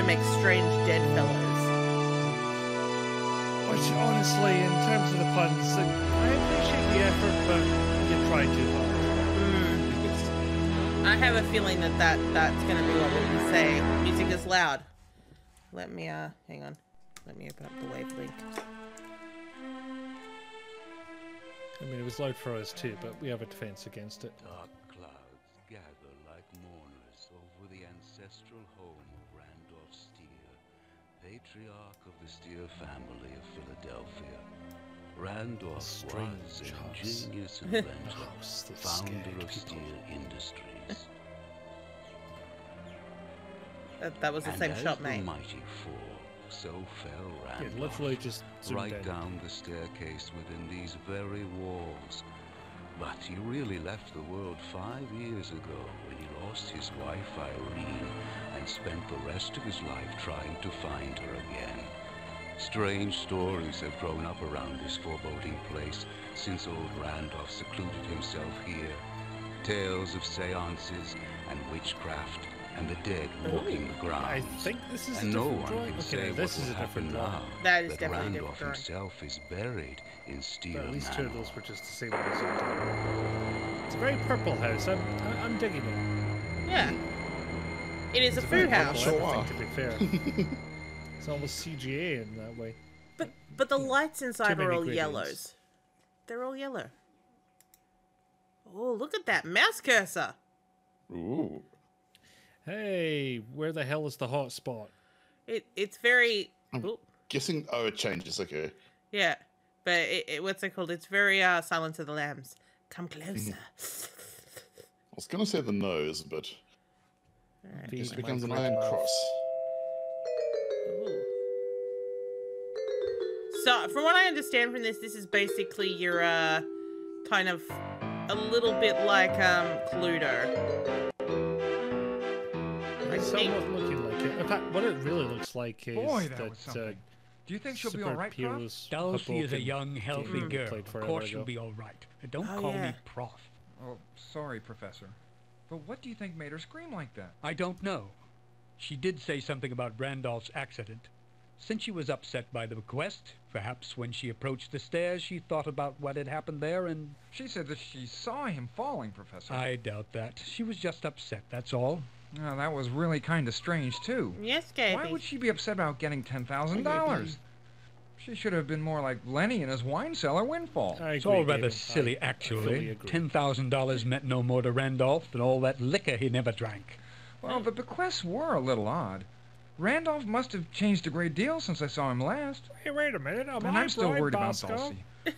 make strange Deadfellows. Which, honestly, in terms of the puns, I appreciate the effort, but you try too hard. I have a feeling that's going to be what we say. Music is loud. Let me, hang on. Let me open up the wave link. I mean, it was loud for us too, but we have a defense against it. Dark clouds gather like mourners over the ancestral home of Randolph Steer, patriarch of the Steer family of Philadelphia. Randolph was an ingenious inventor, founder of Steer Industries. That was the same shot, mate. And as the mighty fall, so fell Randolph. Yeah, literally just right down the staircase within these very walls. But he really left the world 5 years ago when he lost his wife Irene and spent the rest of his life trying to find her again. Strange stories have grown up around this foreboding place since old Randolph secluded himself here. Tales of seances and witchcraft and the dead walking the ground. I think this is and a no different one drawing. can Okay, say this what is will a different happen drawing. now That is definitely a different Randolph drawing. himself is buried in Steer But at least two of Manor. those were just the same one as you. It's a very purple house. I'm digging it. Yeah. It is a very food house. purple everything, to be fair. It's almost CGA in that way. But the lights inside Too are many all gradients. yellows. They're all yellow. Oh, look at that mouse cursor. Ooh. Hey, where the hell is the hot spot? It's very... Ooh, Guessing, it changes, okay. yeah. But what's it called? It's very Silence of the Lambs. Come closer. I was going to say the nose, but Alright. it The becomes an microphone iron mouth. cross. Ooh. So, from what I understand from this is basically your, kind of a little bit like, Cluedo. It's somewhat looking like it. In fact, what it really looks like is Boy, that that was something. Do you think she'll be Super all right, Prof? Pierce Dulcie is a Hoboken young, healthy game we girl. played Of forever course she'll ago. be all right. And don't Oh, call yeah. me Prof. Oh, sorry, Professor. But what do you think made her scream like that? I don't know. She did say something about Randolph's accident. Since she was upset by the bequest, perhaps when she approached the stairs, she thought about what had happened there and... She said that she saw him falling, Professor. I doubt that. She was just upset, that's all. Oh, that was really kind of strange, too. Yes, Gaby. Why would she be upset about getting $10,000? She should have been more like Lenny and his wine cellar windfall. I It's agree, all rather David. silly, I actually. fully agree. $10,000 meant no more to Randolph than all that liquor he never drank. Well, the bequests were a little odd. Randolph must have changed a great deal since I saw him last. Hey, wait a minute. And I'm still worried about Dulcie.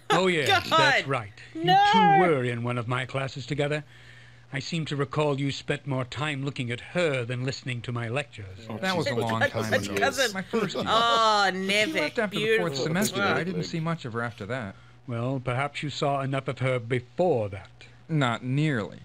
Oh, yes, God! that's right. No! You two were in one of my classes together. I seem to recall you spent more time looking at her than listening to my lectures. That was a long time ago. Cousin. My first year. Oh, She never. left after the Beautiful. fourth semester. Wow. I didn't see much of her after that. Well, perhaps you saw enough of her before that. Not nearly.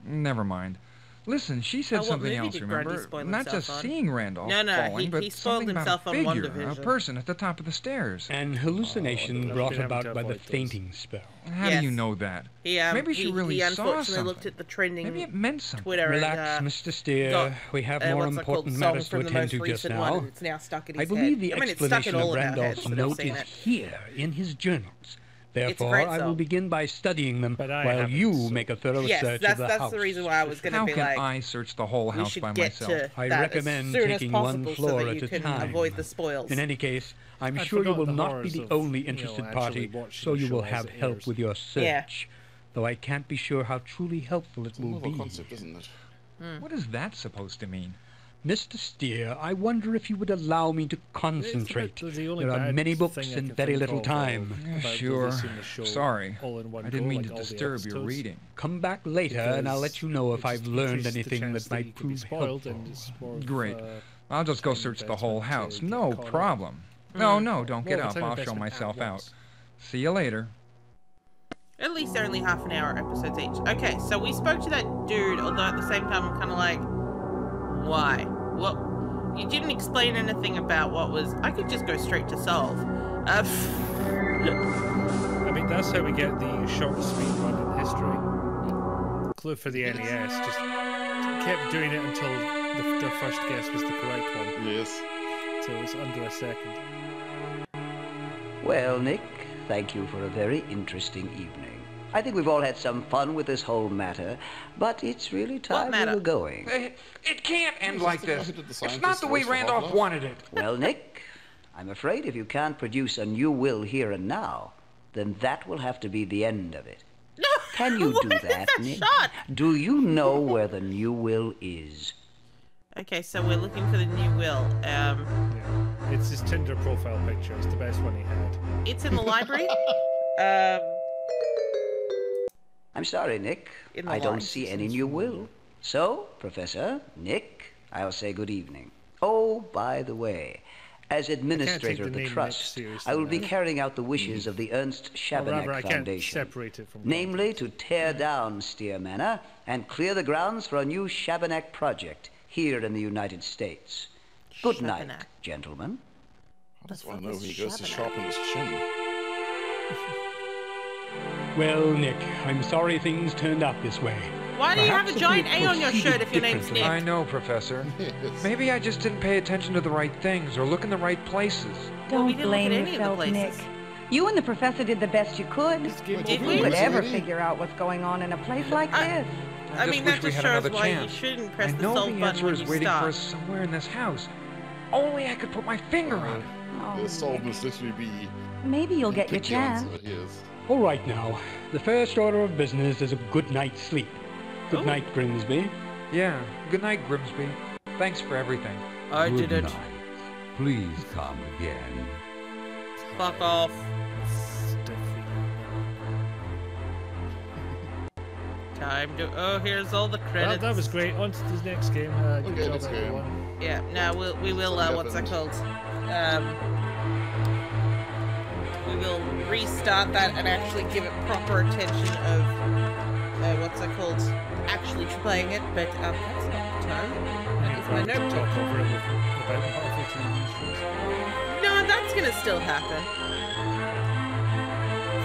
Never mind. Listen, she said Oh, what something movie else, did Grundy remember? spoil Not himself just on? seeing Randolph No, falling, but he spoiled something himself about on a figure, a WandaVision. person at the top of the stairs. An hallucination Oh, brought we'd have about to by the avoid those. fainting spell. How Yes. do you know that? Maybe she really he saw unfortunately something. looked at the trending Maybe it meant something. Twitter Relax, and, Mr. Steer. got, We have more what's it called, important song matters to from the attend most to just recent one, now. and it's now stuck in I his believe head. the I mean, it's stuck in explanation all of of our Randolph's heads that have note seen is it. here in his journals. Therefore, great I will song. begin by studying them But I while haven't, you so- make a thorough Yes, search that's of the house. the reason why I was going to How be can like, I search the whole we house should by get myself? to I that recommend as soon taking as one possible floor so that at you a can time. avoid the spoils. In any case, I'm I'd sure you will forgotten the not be horrors the of, only you know, interested actually party, watching so the you will show as have it help airs. with your search. Yeah. Though I can't be sure how truly helpful it It's a will novel be. concept, isn't it? What is that supposed to mean? Mr. Steer, I wonder if you would allow me to concentrate. The only There are bad many books thing I and can very think little of time. Yeah, about sure. releasing the show Sorry. all in one I didn't go, mean like to all the disturb your episodes. reading. Come back later and I'll let you know if Because I've it learned increases the anything chance that might you could be prove spoiled, helpful. and it's more of, Great. I'll just go time search the whole investment to house. get No caught up. problem. No, no, don't More get of a up. time I'll show investment myself at out. once. See you later. At least they're only half an hour episodes each. Okay, so we spoke to that dude, although at the same time I'm kind of like, why? Well, you didn't explain anything about what was... I could just go straight to solve. I mean, that's how we get the shortest speed run in history. flew for the NES. Just kept doing it until their first guess was the correct one. Yes. So it was under a second. Well, Nick, thank you for a very interesting evening. I think we've all had some fun with this whole matter, but it's really time we were going. It can't end like this. Did the It's not scientist the way voice for Randolph Half-Life? wanted it. Well, Nick, I'm afraid if you can't produce a new will here and now, then that will have to be the end of it. No! Can you do What is that, Nick? shot? Do you know where the new will is? Okay, so we're looking for the new will. Yeah. It's his Tinder profile picture. It's the best one he had. It's in the library. I'm sorry, Nick. In the I don't lines, see it any says. new will. So, Professor, Nick, I'll say good evening. Oh, by the way, as administrator of the the name trust, Nick seriously I will be now. carrying out the wishes of the Ernst Or Shabanek rather, I can't Foundation. separate it from Namely, to tear down Steer Manor and clear the grounds for a new Shabanek project here in the United States. Good night, Shabanek. gentlemen. I just The want to fuck know when is he goes to Shabanek? sharpen his chin. Well, Nick, I'm sorry things turned out this way. Why do you have Perhaps a if giant we A on your proceeded shirt if your name's differently- Nick? I know, Professor. Yes. Maybe I just didn't pay attention to the right things or look in the right places. Well, we Don't didn't look at blame any of the yourself, Nick. places. You and the professor did the best you could. Did Who we? would ever Really? figure out what's going on in a place like I- this? I just mean, wish that we just had shows another why chance. you shouldn't press I the know solve the button answer when is you waiting start. for us somewhere in this house. Only I could put my finger on it. Oh, The solve must literally be maybe you'll get your pick the answer. chance. Yes. All right now, the first order of business is a good night's sleep. Good Oh. night, Grimsby. Yeah. Good night, Grimsby. Thanks for everything. I Good didn't. night. Please come again. Fuck off. Time to. Oh, here's all the Well, credits. that was great. On to the next game. Good Okay, job, next game. everyone. Yeah. Now we will. What's that called? We will restart that and actually give it proper attention of what's that called? Actually playing it, but that's not the time. That is my note. Talk over it about halfway through these shows. No, that's gonna still happen.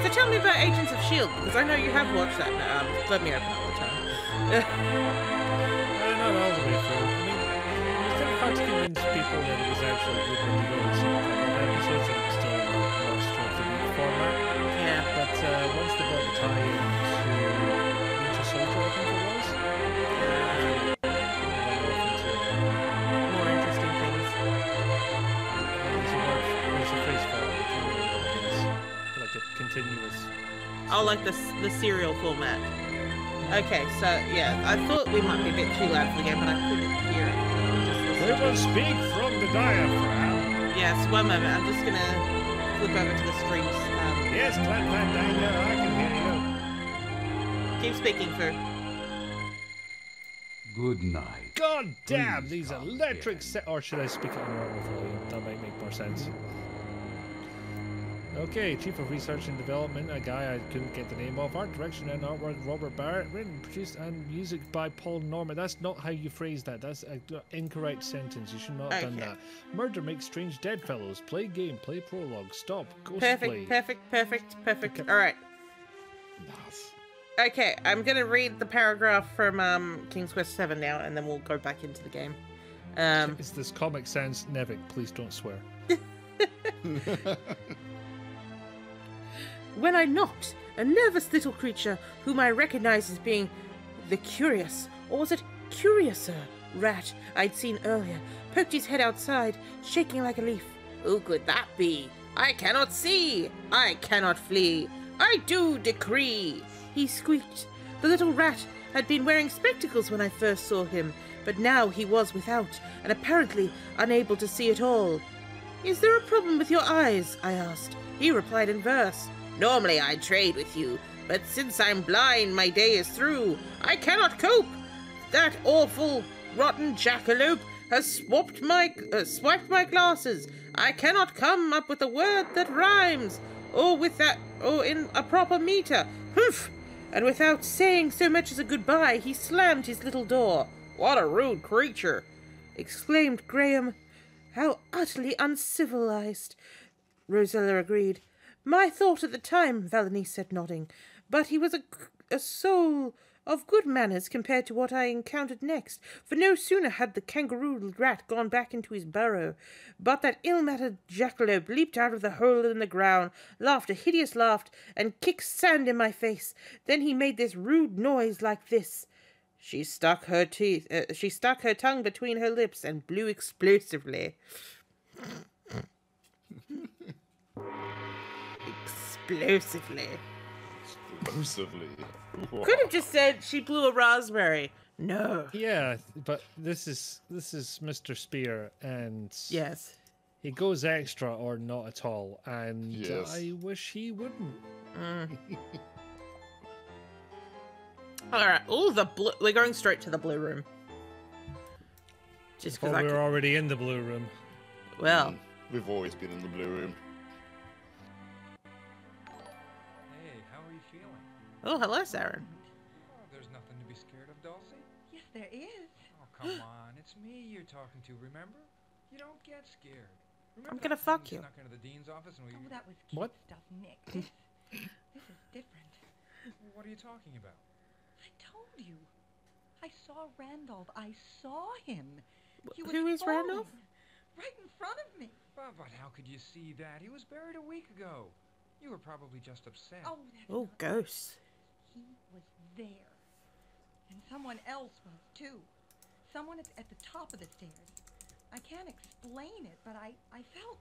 So tell me about Agents of S.H.I.E.L.D. because I know you have watched that. Let me open all the time. Not all the way through. I mean, it's kind of hard to convince people that it was actually good when you go and see a couple of episodes and it's still lost towards the weak format. Yeah. But once they got the tie-in to Winter Soldier, I think it was, went off into More interesting things. there's a phrase for it. I can't remember what it is. Like a continuous. Oh, like the serial format. Okay, so yeah, I thought we might be a bit too loud for the game, but I couldn't hear it. We will speak from the diaphragm. Yes, one moment. I'm just gonna flip over to the streams. Yes, clap, clap, down there. I can hear you. Keep speaking, Fu. Good night. God damn, Please these come electric again. Or should I speak it on normal volume? That might make more sense. Okay, Chief of Research and Development, a guy I couldn't get the name of. Art direction and artwork, Robert Barrett. Written, produced, and music by Paul Norman. That's not how you phrase that. That's an incorrect sentence. You should not have done Okay. that. Murder Makes Strange Deadfellows. Play game, play prologue. Stop. Ghost Perfect, perfect. All right. Nice. Okay, I'm gonna read the paragraph from King's Quest 7 now, and then we'll go back into the game. It's this Comic Sans. Nevik, please don't swear. When I knocked, a nervous little creature whom I recognized as being the curious, or was it curiouser, rat I'd seen earlier, poked his head outside, shaking like a leaf. Who could that be? I cannot see! I cannot flee! I do decree! He squeaked. The little rat had been wearing spectacles when I first saw him, but now he was without, and apparently unable to see at all. Is there a problem with your eyes? I asked. He replied in verse. Normally I'd trade with you, but since I'm blind, my day is through. I cannot cope. That awful, rotten jackalope has swiped my glasses. I cannot come up with a word that rhymes, or in a proper meter. Humph! And without saying so much as a goodbye, he slammed his little door. What a rude creature! Exclaimed Graham. How utterly uncivilized, Rosella agreed. My thought at the time, Valenice said, nodding. But he was a soul of good manners compared to what I encountered next, for no sooner had the kangaroo rat gone back into his burrow, but that ill-mannered jackalope leaped out of the hole in the ground, laughed a hideous laugh, and kicked sand in my face. Then he made this rude noise like this. She stuck her tongue between her lips and blew explosively. Explosively. Explosively. Could have just said she blew a raspberry. No. Yeah, but this is Mr. Spear, and Yes. he goes extra or not at all, and Yes. I wish he wouldn't. All right. Oh, we're going straight to the blue room. Just because But we're already in the blue room. Well, We've always been in the blue room. Hey, how are you feeling? oh, hello, Saren. Oh, there's nothing to be scared of, Dulcie. Yes, there is. Oh, come on. It's me you're talking to, remember? You don't get scared. Remember I'm gonna that time fuck we you. snuck into the dean's office and we... Oh, that was cute What? stuff, Nick. This is different. What are you talking about? I told you. I saw Randolph. I saw him. He was Who is falling Randolph? right in front of me. But how could you see that? He was buried a week ago. You were probably just upset. Oh, that's Oh, not- ghosts. He was there. And someone else was, too. Someone at the top of the stairs. I can't explain it, but I felt...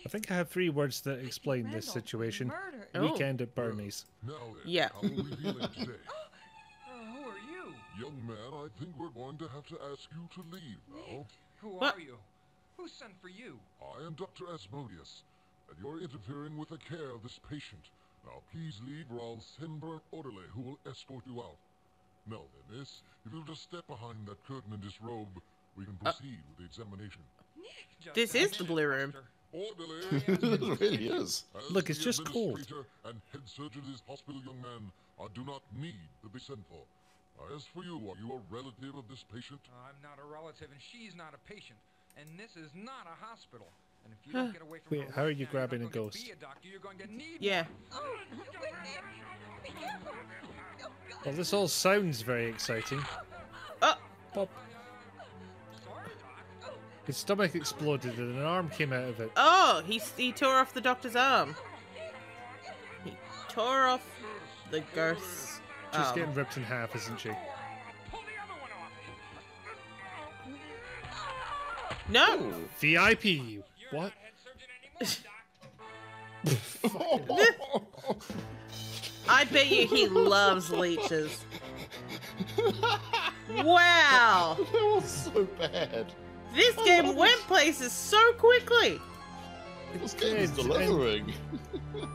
I think I have 3 words that I think explain this Randolph was situation. murdered. Oh. Weekend at Bernie's. Now then, Yeah. how are we feeling today? Who are you? Young man, I think we're going to have to ask you to leave now. Who What? are you? Who sent for you? I am Dr. Asmodeus, and you're interfering with the care of this patient. Now please leave or I'll send for an orderly who will escort you out. Now then, miss, if you'll just step behind that curtain and disrobe, we can proceed with the examination. Just This a is the minute, blue room. Buster. Orderly! It really is. As Look, it's the just cold. administrator and head surgeon of this hospital, young man, I do not need to be sent for. As for you, are you a relative of this patient? I'm not a relative and she's not a patient. And this is not a hospital. And if you don't get away from Wait, her how are right you now, grabbing you're a not going ghost? to be a doctor, you're going to need Yeah. Oh, wait there. Be careful. Oh, God. Well, this all sounds very exciting. Oh, Pop. His stomach exploded and an arm came out of it. oh, he tore off the doctor's arm. He tore off the ghost's She's arm. getting ripped in half, isn't she? Pull the other one off. No. VIP. You're What? not head surgeon anymore, Doc. I bet you he loves leeches. Wow. That was so bad. This game went places so quickly. This game is did, and- delivering.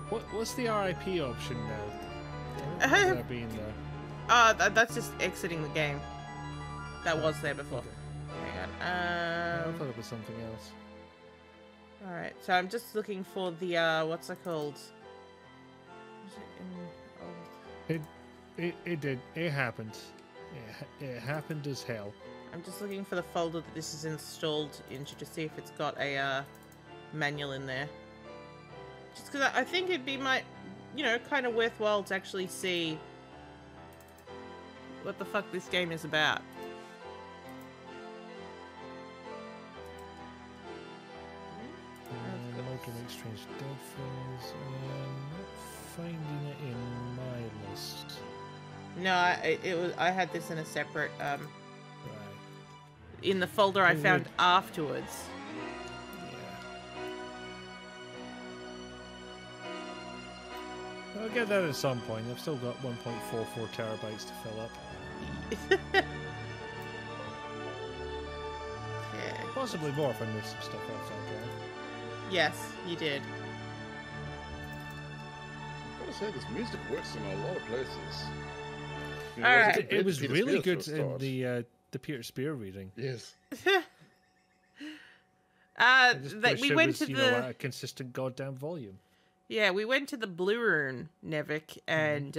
What's the RIP option now? Uh, There being there. That's just exiting the game. That was there before. Hang I on. thought it was something else. All right. So I'm just looking for the what's it called? Is it in- oh, It did. It happened. It happened as hell. I'm just looking for the folder that this is installed into to see if it's got a manual in there. Just because I think it'd be kind of worthwhile to actually see what the fuck this game is about. Motoring Strange Deadfellows. Not finding it in my list. No, I had this in a separate Right. in the folder I It found would- afterwards. Yeah. I'll get that at some point. I've still got 1.44 terabytes to fill up. Okay. Possibly more if I move some stuff off that drive. Yes, you did. I've got to say, this music works in a lot of places. You All there's a right. good bit It was Peter really Spears good for a in start. the Peter Spear reading. Yes. I just That wish we it went was, to you the know, at a consistent goddamn volume. yeah, we went to the Blue Room, Nevik, and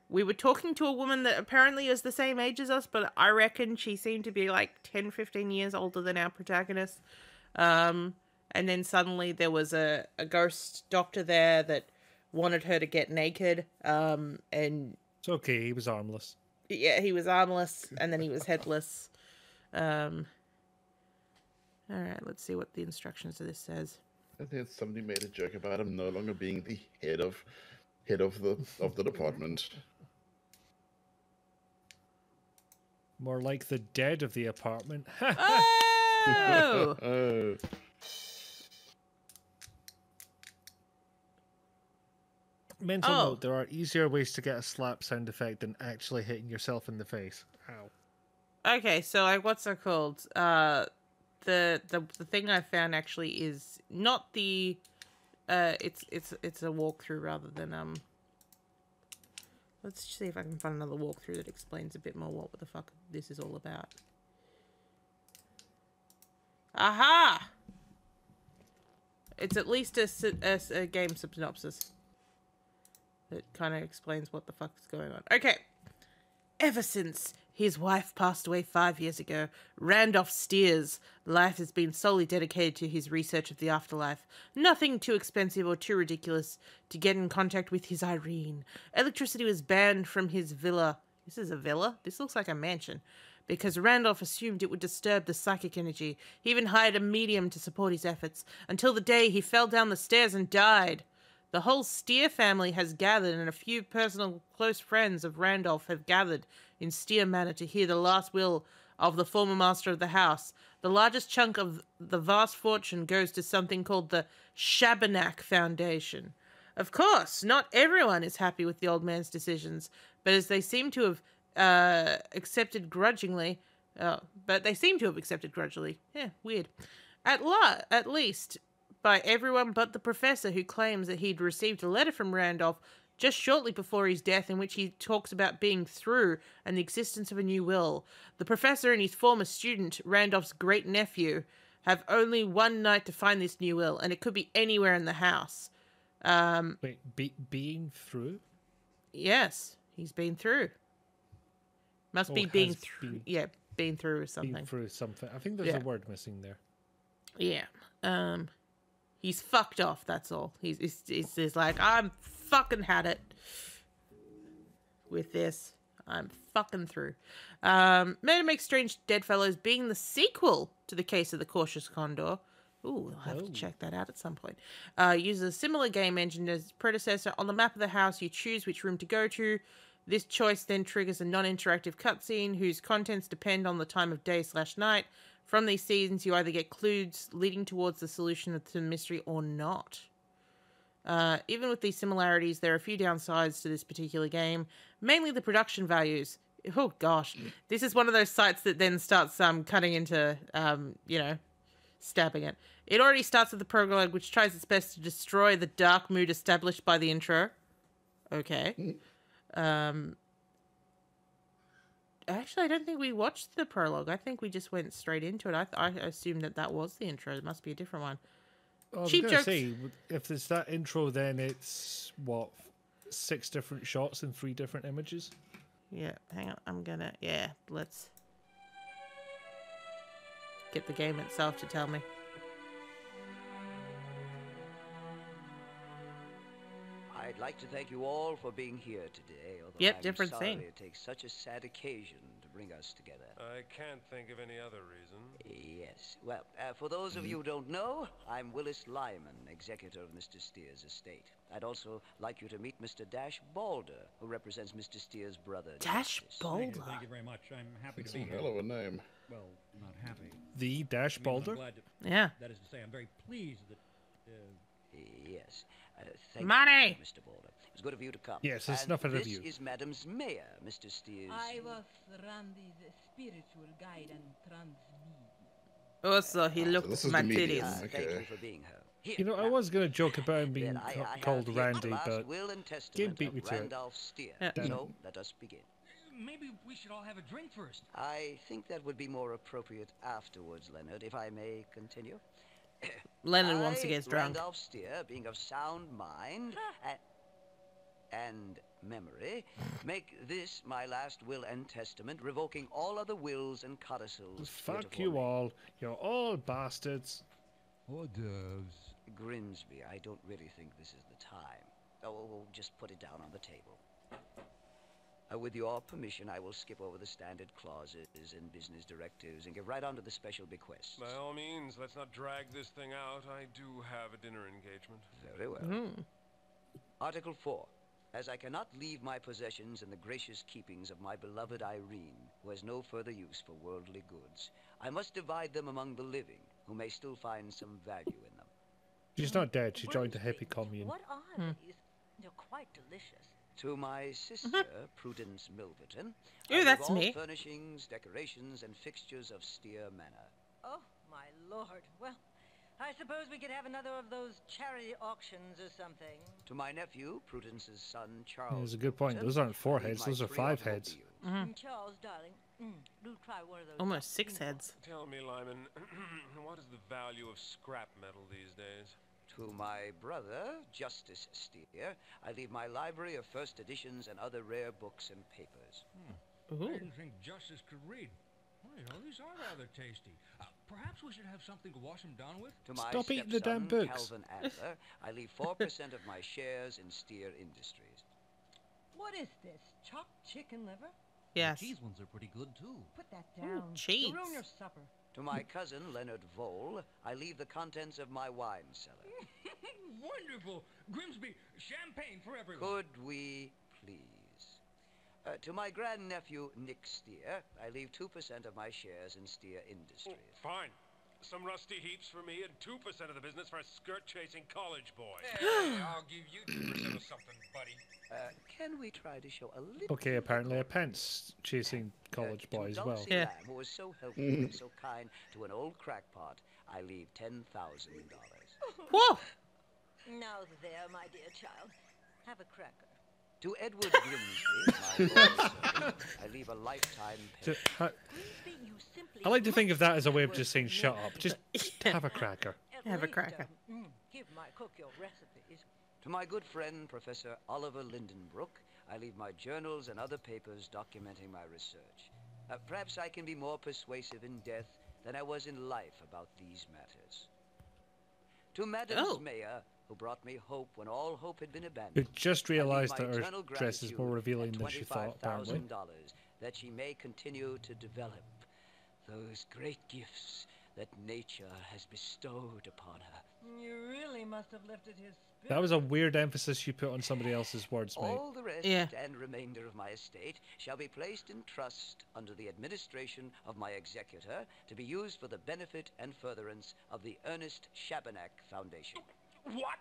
we were talking to a woman that apparently is the same age as us, but I reckon she seemed to be like 10, 15 years older than our protagonist. And then suddenly there was a ghost doctor there that wanted her to get naked, and It's okay, he was armless. Yeah, he was armless, and then he was headless. All right, let's see what the instructions to this says. I think somebody made a joke about him no longer being the head of the department. More like the dead of the apartment. Oh! Oh. Mental note, there are easier ways to get a slap sound effect than actually hitting yourself in the face. Ow. Okay, so like, what's it called? The thing I found actually is not the, it's a walkthrough rather than Let's see if I can find another walkthrough that explains a bit more what the fuck this is all about. Aha! It's at least a game synopsis that kind of explains what the fuck is going on. Okay. Ever since his wife passed away 5 years ago, Randolph Steer's life has been solely dedicated to his research of the afterlife. Nothing too expensive or too ridiculous to get in contact with his Irene. Electricity was banned from his villa. This is a villa? This looks like a mansion. Because Randolph assumed it would disturb the psychic energy. He even hired a medium to support his efforts, until the day he fell down the stairs and died. The whole Steer family has gathered, and a few personal close friends of Randolph have gathered in Steer Manor to hear the last will of the former master of the house. The largest chunk of the vast fortune goes to something called the Shabernack Foundation. Of course, not everyone is happy with the old man's decisions, but as they seem to have accepted grudgingly. Yeah, weird. At least by everyone but the professor, who claims that he'd received a letter from Randolph just shortly before his death in which he talks about being through and the existence of a new will. The professor and his former student, Randolph's great-nephew, have only one night to find this new will, and it could be anywhere in the house. Wait, being through? Yes, he's been through. Must be being through. Yeah, been through or something. Been through something. I think there's a word missing there. Yeah. He's fucked off, that's all. He's like, I'm fucking had it with this. I'm fucking through. Murder Makes Strange Deadfellows being the sequel to The Case of the Cautious Condor. Ooh, I'll have to check that out at some point. Uses a similar game engine as its predecessor. On the map of the house, you choose which room to go to. This choice then triggers a non-interactive cutscene whose contents depend on the time of day/night. From these scenes, you either get clues leading towards the solution of the mystery or not. Even with these similarities, there are a few downsides to this particular game, mainly the production values. Oh gosh, this is one of those sites that then starts cutting into, stabbing it. It already starts with the prologue, which tries its best to destroy the dark mood established by the intro. Okay. Actually, I don't think we watched the prologue. I think we just went straight into it. I assumed that was the intro. It must be a different one. I was Cheap going to jokes. say, if there's that intro, then it's, 6 different shots and 3 different images? Yeah, hang on. Let's get the game itself to tell me. I'd like to thank you all for being here today, although Yep, I'm different sorry thing. it takes such a sad occasion to bring us together. I can't think of any other reason. Yes. Well, for those of you who don't know, I'm Willis Lyman, executor of Mr. Steer's estate. I'd also like you to meet Mr. Dash Balder, who represents Mr. Steer's brother. Dash Justice. Balder. Thank you very much. I'm happy It's to a be here. hell of a name. Well, not happy. The Dash I mean, Balder? I'm glad to, Yeah. that is to say, I'm very pleased that. Yes. Thank Money! you, Mr. Balder. It's good of you to come. Yes, it's And enough of a this review. is Madam's mayor, Mr. Steer's. I was Randy's spiritual guide and transmit. Also, he So looked this at is my the medium. titties. Thank Okay. you for being here. Here, You know, I now, was going to joke about him being then I have called here the Randy, last but will and Game testament beat me of to it. Randolph Steer. Yeah. So let us begin. Maybe we should all have a drink first. I think that would be more appropriate afterwards, Leonard, if I may continue. Leonard wants to I, get drunk. Randolph Steer, being of sound mind and memory, make this my last will and testament, revoking all other wills and codicils. fuck heretofore you made. all. You're all bastards. Hors d'oeuvres. Grimsby, I don't really think this is the time. Oh, just put it down on the table. With your permission, I will skip over the standard clauses and business directives and get right on to the special bequests. By all means, let's not drag this thing out. I do have a dinner engagement. Very well. Article 4. As I cannot leave my possessions in the gracious keepings of my beloved Irene, who has no further use for worldly goods, I must divide them among the living, who may still find some value in them. She's not dead. She joined the hippie commune. What are these? They're quite delicious. To my sister, Prudence Milverton, Ooh, I leave that's all me. furnishings, decorations, and fixtures of Steer Manor. Oh, my lord. Well, I suppose we could have another of those charity auctions or something. To my nephew, Prudence's son, Charles. That's a good point. Milverton, Those aren't 4 I leave heads. my Those are 3 5 heads. automobiles. Charles, darling, do try one of those. Almost 6 heads. Tell me, Lyman, what is the value of scrap metal these days? To my brother, Justice Steer, I leave my library of first editions and other rare books and papers. I didn't think Justice could read. Well, you know, these are rather tasty. Perhaps we should have something to wash them down with? To my Stop eating the damn stepson, books. Calvin Adler, I leave 4% of my shares in Steer Industries. What is this? Chopped chicken liver? Yes. Cheese ones are pretty good too. Put that down. cheese. You'll ruin your supper. To my cousin, Leonard Vole, I leave the contents of my wine cellar. Wonderful! Grimsby, champagne for everyone. Could we please? To my grandnephew, Nick Steer, I leave 2% of my shares in Steer Industries. Fine. Some rusty heaps for me and 2% of the business for a skirt-chasing college boy. Hey, I'll give you 2% of something, buddy. Can we try to show a little... Okay, apparently a pence chasing college boy as well. Dulcie Lamb, who was so helpful and so kind to an old crackpot, I leave $10,000. Whoa! Now there, my dear child. Have a cracker. To Edward Grimsby, my old servant, I leave a lifetime pension. Grimsby, you simply I like to think of that as a way of must just saying, shut up. Just have a cracker. At Have a least, cracker. Give my cook your recipes. To my good friend, Professor Oliver Lindenbrook, I leave my journals and other papers documenting my research. Perhaps I can be more persuasive in death than I was in life about these matters. To Madam's Mayor, who brought me hope when all hope had been abandoned. Who just realised I leave that my her eternal dress is more gratitude revealing at than she thought, apparently. $25,000, that she may continue to develop those great gifts that nature has bestowed upon her. You really must have lifted his spirit. That was a weird emphasis you put on somebody else's words, mate. All the rest and remainder of my estate shall be placed in trust under the administration of my executor to be used for the benefit and furtherance of the Ernest Shabanak Foundation. What?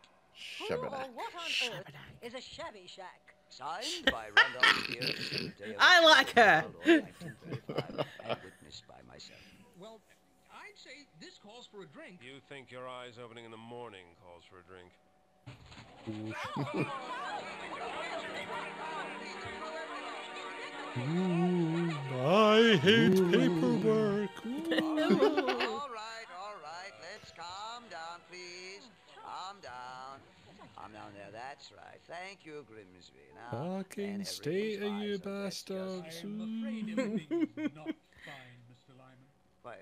Who or what on earth is a shabby shack? Signed by Randolph Steer, the 7th day of I like her. October, 1935, and witnessed by myself. Well, I'd say this calls for a drink. You think your eyes opening in the morning calls for a drink? I hate paperwork. All right, let's calm down, please. Calm down. Calm down there, that's right. Thank you, Grimsby. Now, Fucking state of you bastards. I'm afraid everything is not fine, Mr. Lyman. Why,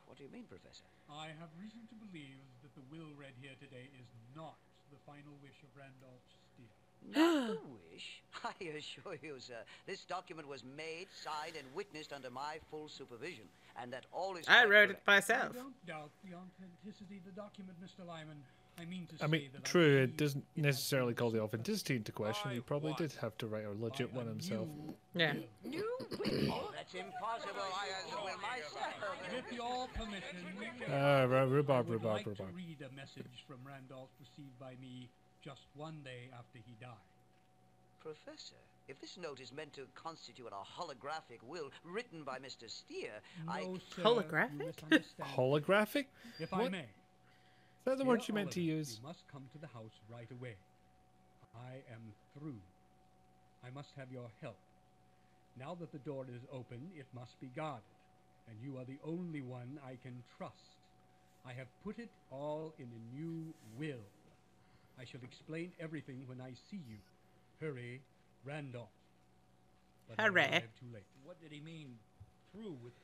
what do you mean, Professor? I have reason to believe that the will read here today is not the final wish of Randolph Steele. Not the wish. I assure you, sir, this document was made, signed, and witnessed under my full supervision, and that all is. I quite wrote it correct. myself. I don't doubt the authenticity of the document, Mr. Lyman. I mean to I say mean, that true, I it doesn't necessarily call the authenticity into question. He probably what? did have to write a legit one himself. Yeah. New will? Oh, that's impossible. I as will myself. With your permission, Rhubarb, I would like to rhubarb. read a message from Randolph received by me just one day after he died. Professor, if this note is meant to constitute a holographic will written by Mr. Steer, I. No, sir, Holographic? you misunderstand. Holographic? If What? I may. Is that the Dear word you meant to Oliver, use? You must come to the house right away. I am through. I must have your help. Now that the door is open, it must be guarded, and you are the only one I can trust. I have put it all in a new will. I shall explain everything when I see you. Hurry, Randolph. But I Hurry. arrived too late. What did he mean? Through with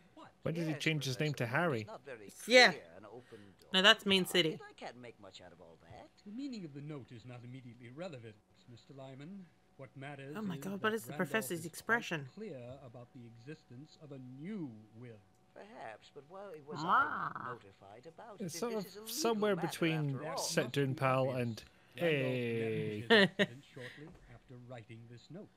When did he change his name to Harry? Not very Yeah. clear and open door. No, that's Mean City. I can't make much out of all that. The meaning of the note is not immediately relevant, Mr. Lyman. What matters Oh my is god, that what is the Randolph professor's is quite expression? clear about the existence of a new will. Perhaps, but why was Ah. I notified about it? It's if sort this of is a legal somewhere matter between after all? sit down, pal, and hey. Randolph met his accident shortly after writing this note.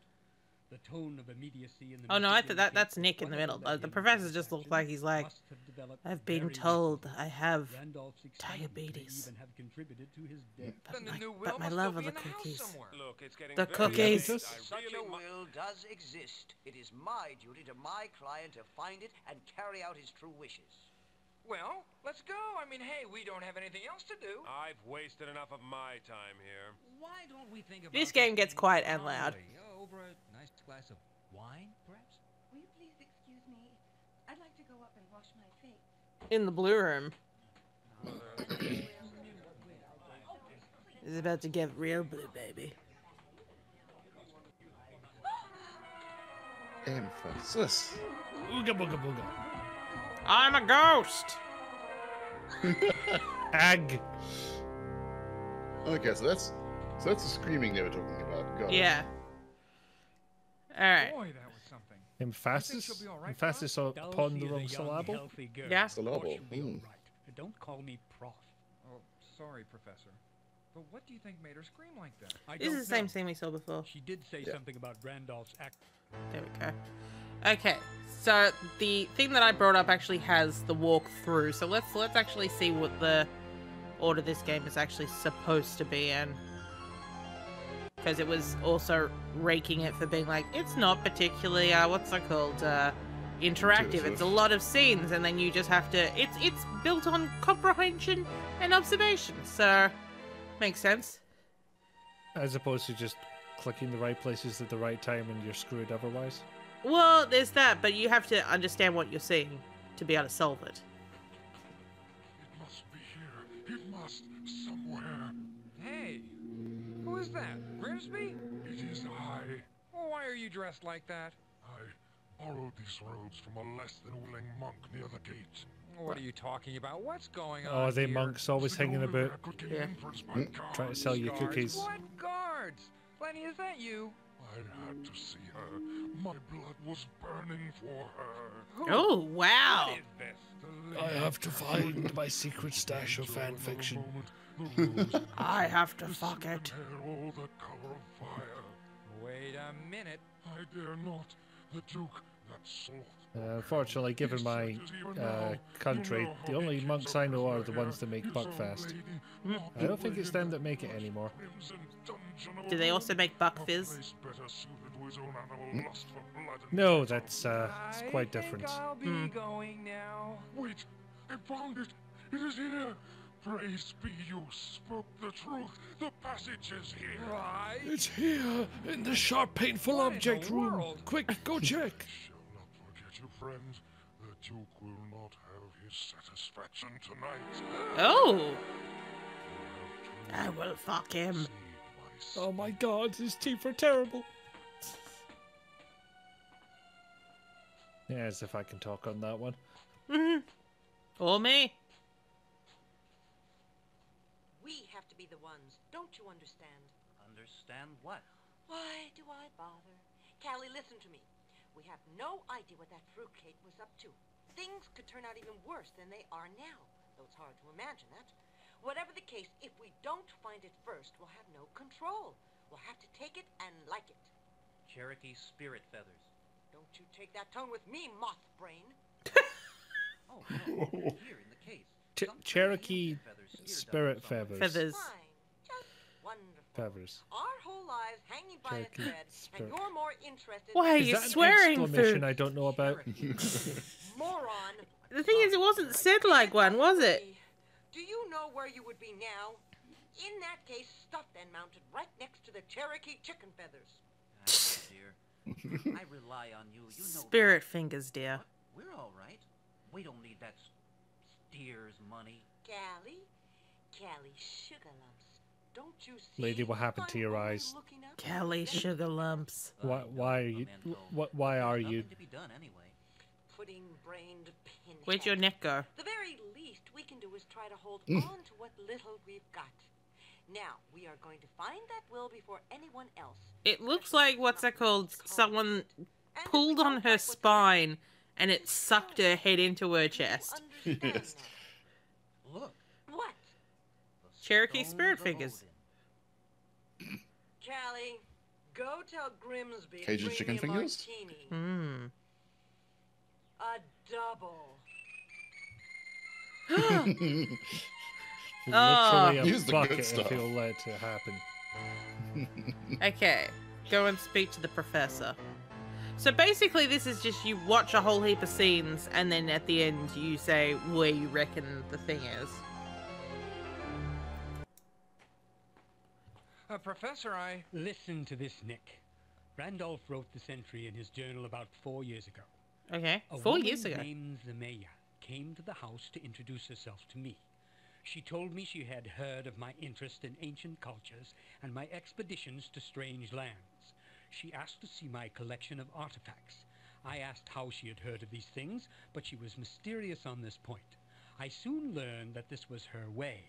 The tone of immediacy in the Oh no, message that's indicates Nick that in the whatever middle. led The him to professor this just looks action like he's like, must have developed I've been very told recently. I have Randolph's excitement may diabetes. even have contributed to his death. But my love of the cookies. Look, it's getting The very cookies. late. Such a will does exist. It is my duty to my client to find it and carry out his true wishes. Well, let's go. I mean, hey, we don't have anything else to do. I've wasted enough of my time here. Why don't we think about This game gets quiet and loud. Over a nice glass of wine, perhaps? Will you please excuse me? I'd like to go up and wash my face. In the blue room. It's about to get real blue, baby. Emphasis. Ooga booga booga. I'm a ghost! Ag. Okay, so that's the screaming they were talking about. Got it. Yeah. Alright. Boy, that was something. Emphasis? she'll be all right, Emphasis upon the wrong syllable? Yeah. Syllable. And don't call me prof. Oh, sorry, Professor. But what do you think made her scream like that? I This don't is the same know. thing we saw before. She did say something about Randolph's act. There we go. Okay, so the thing that I brought up actually has the walkthrough. So let's actually see what the order this game is actually supposed to be in. Because it was also raking it for being like, it's not particularly what's it called? Interactive. It's a lot of scenes, and then you just have to. It's built on comprehension and observation. So makes sense. As opposed to just clicking the right places at the right time and you're screwed otherwise. Well, there's that, but you have to understand what you're seeing to be able to solve it. It must be here. It must somewhere. Hey, who is that? Grimsby? It is I. Well, why are you dressed like that? I borrowed these robes from a less than willing monk near the gate. What are you talking about? What's going on Oh, are they here? monks always hanging about, Yeah. trying to sell you Guards? cookies? What guards? Lenny, is that you? I had to see her. My blood was burning for her. Oh, wow. What is this? I have to find my secret stash of fan fiction. I have to fuck it. All the color of fire. Wait a minute. I dare not. The Duke, that sloth. Unfortunately, given my country, the only monks I know are the ones that make Buckfast. I don't think it's them that make it anymore. Do they also make Buck Fizz? No, that's it's quite different. I'll be going now. Wait, I found it. It is here. Praise be you spoke the truth. The passage is here. Right. It's here, in the sharp, painful What in object the room. world? Quick, go check. Shall not forget you, friend. The Duke will not have his satisfaction tonight. Oh. I will fuck him. Oh my god, his teeth are terrible. Yeah, as if I can talk on that one. Or me. We have to be the ones. Don't you understand? Understand what? Why do I bother? Callie, listen to me. We have no idea what that fruitcake was up to. Things could turn out even worse than they are now, though it's hard to imagine that. Whatever the case, if we don't find it first, we'll have no control. We'll have to take it and like it. Cherokee spirit feathers. Don't you take that tone with me, moth brain. Oh, no. Here in the case. Cherokee spirit feathers. Feathers. Fine. Just wonderful. Feathers. Our whole lives hanging by Cherokee a thread, spirit. and you're more interested Why are Is you that an swearing exclamation for? I don't know about? moron. The thing is, it wasn't said like one, was it? Do you know where you would be now? In that case, stuffed and mounted right next to the Cherokee chicken feathers. Dear. I rely on you. You know Spirit fingers, dear. we're all right. We don't need that steer's money. Callie sugar lumps. Don't you see? Lady, what happened to your eyes? Callie sugar lumps. Why are you? Why are you? Nothing to be done anyway. pudding-brained pinhead. Where'd your neck go? The very least we can do is try to hold on to what little we've got. Now, we are going to find that will before anyone else. It looks like, what's that called? Someone pulled on her spine and it sucked her head into her chest. Yes. Look. What? Cherokee spirit figures. Callie, go tell Grimsby to Cajun bring chicken me a fingers? martini. Hmm. A double. Literally a Use the good bucket if stuff. you'll let it happen. Okay, go and speak to the professor. So basically this is just you watch a whole heap of scenes and then at the end you say where you reckon the thing is. Professor, Listen to this, Nick. Randolph wrote this entry in his journal about 4 years ago. Okay, A 4 woman years ago. named Zemaya came to the house to introduce herself to me. She told me she had heard of my interest in ancient cultures and my expeditions to strange lands. She asked to see my collection of artifacts. I asked how she had heard of these things, but she was mysterious on this point. I soon learned that this was her way.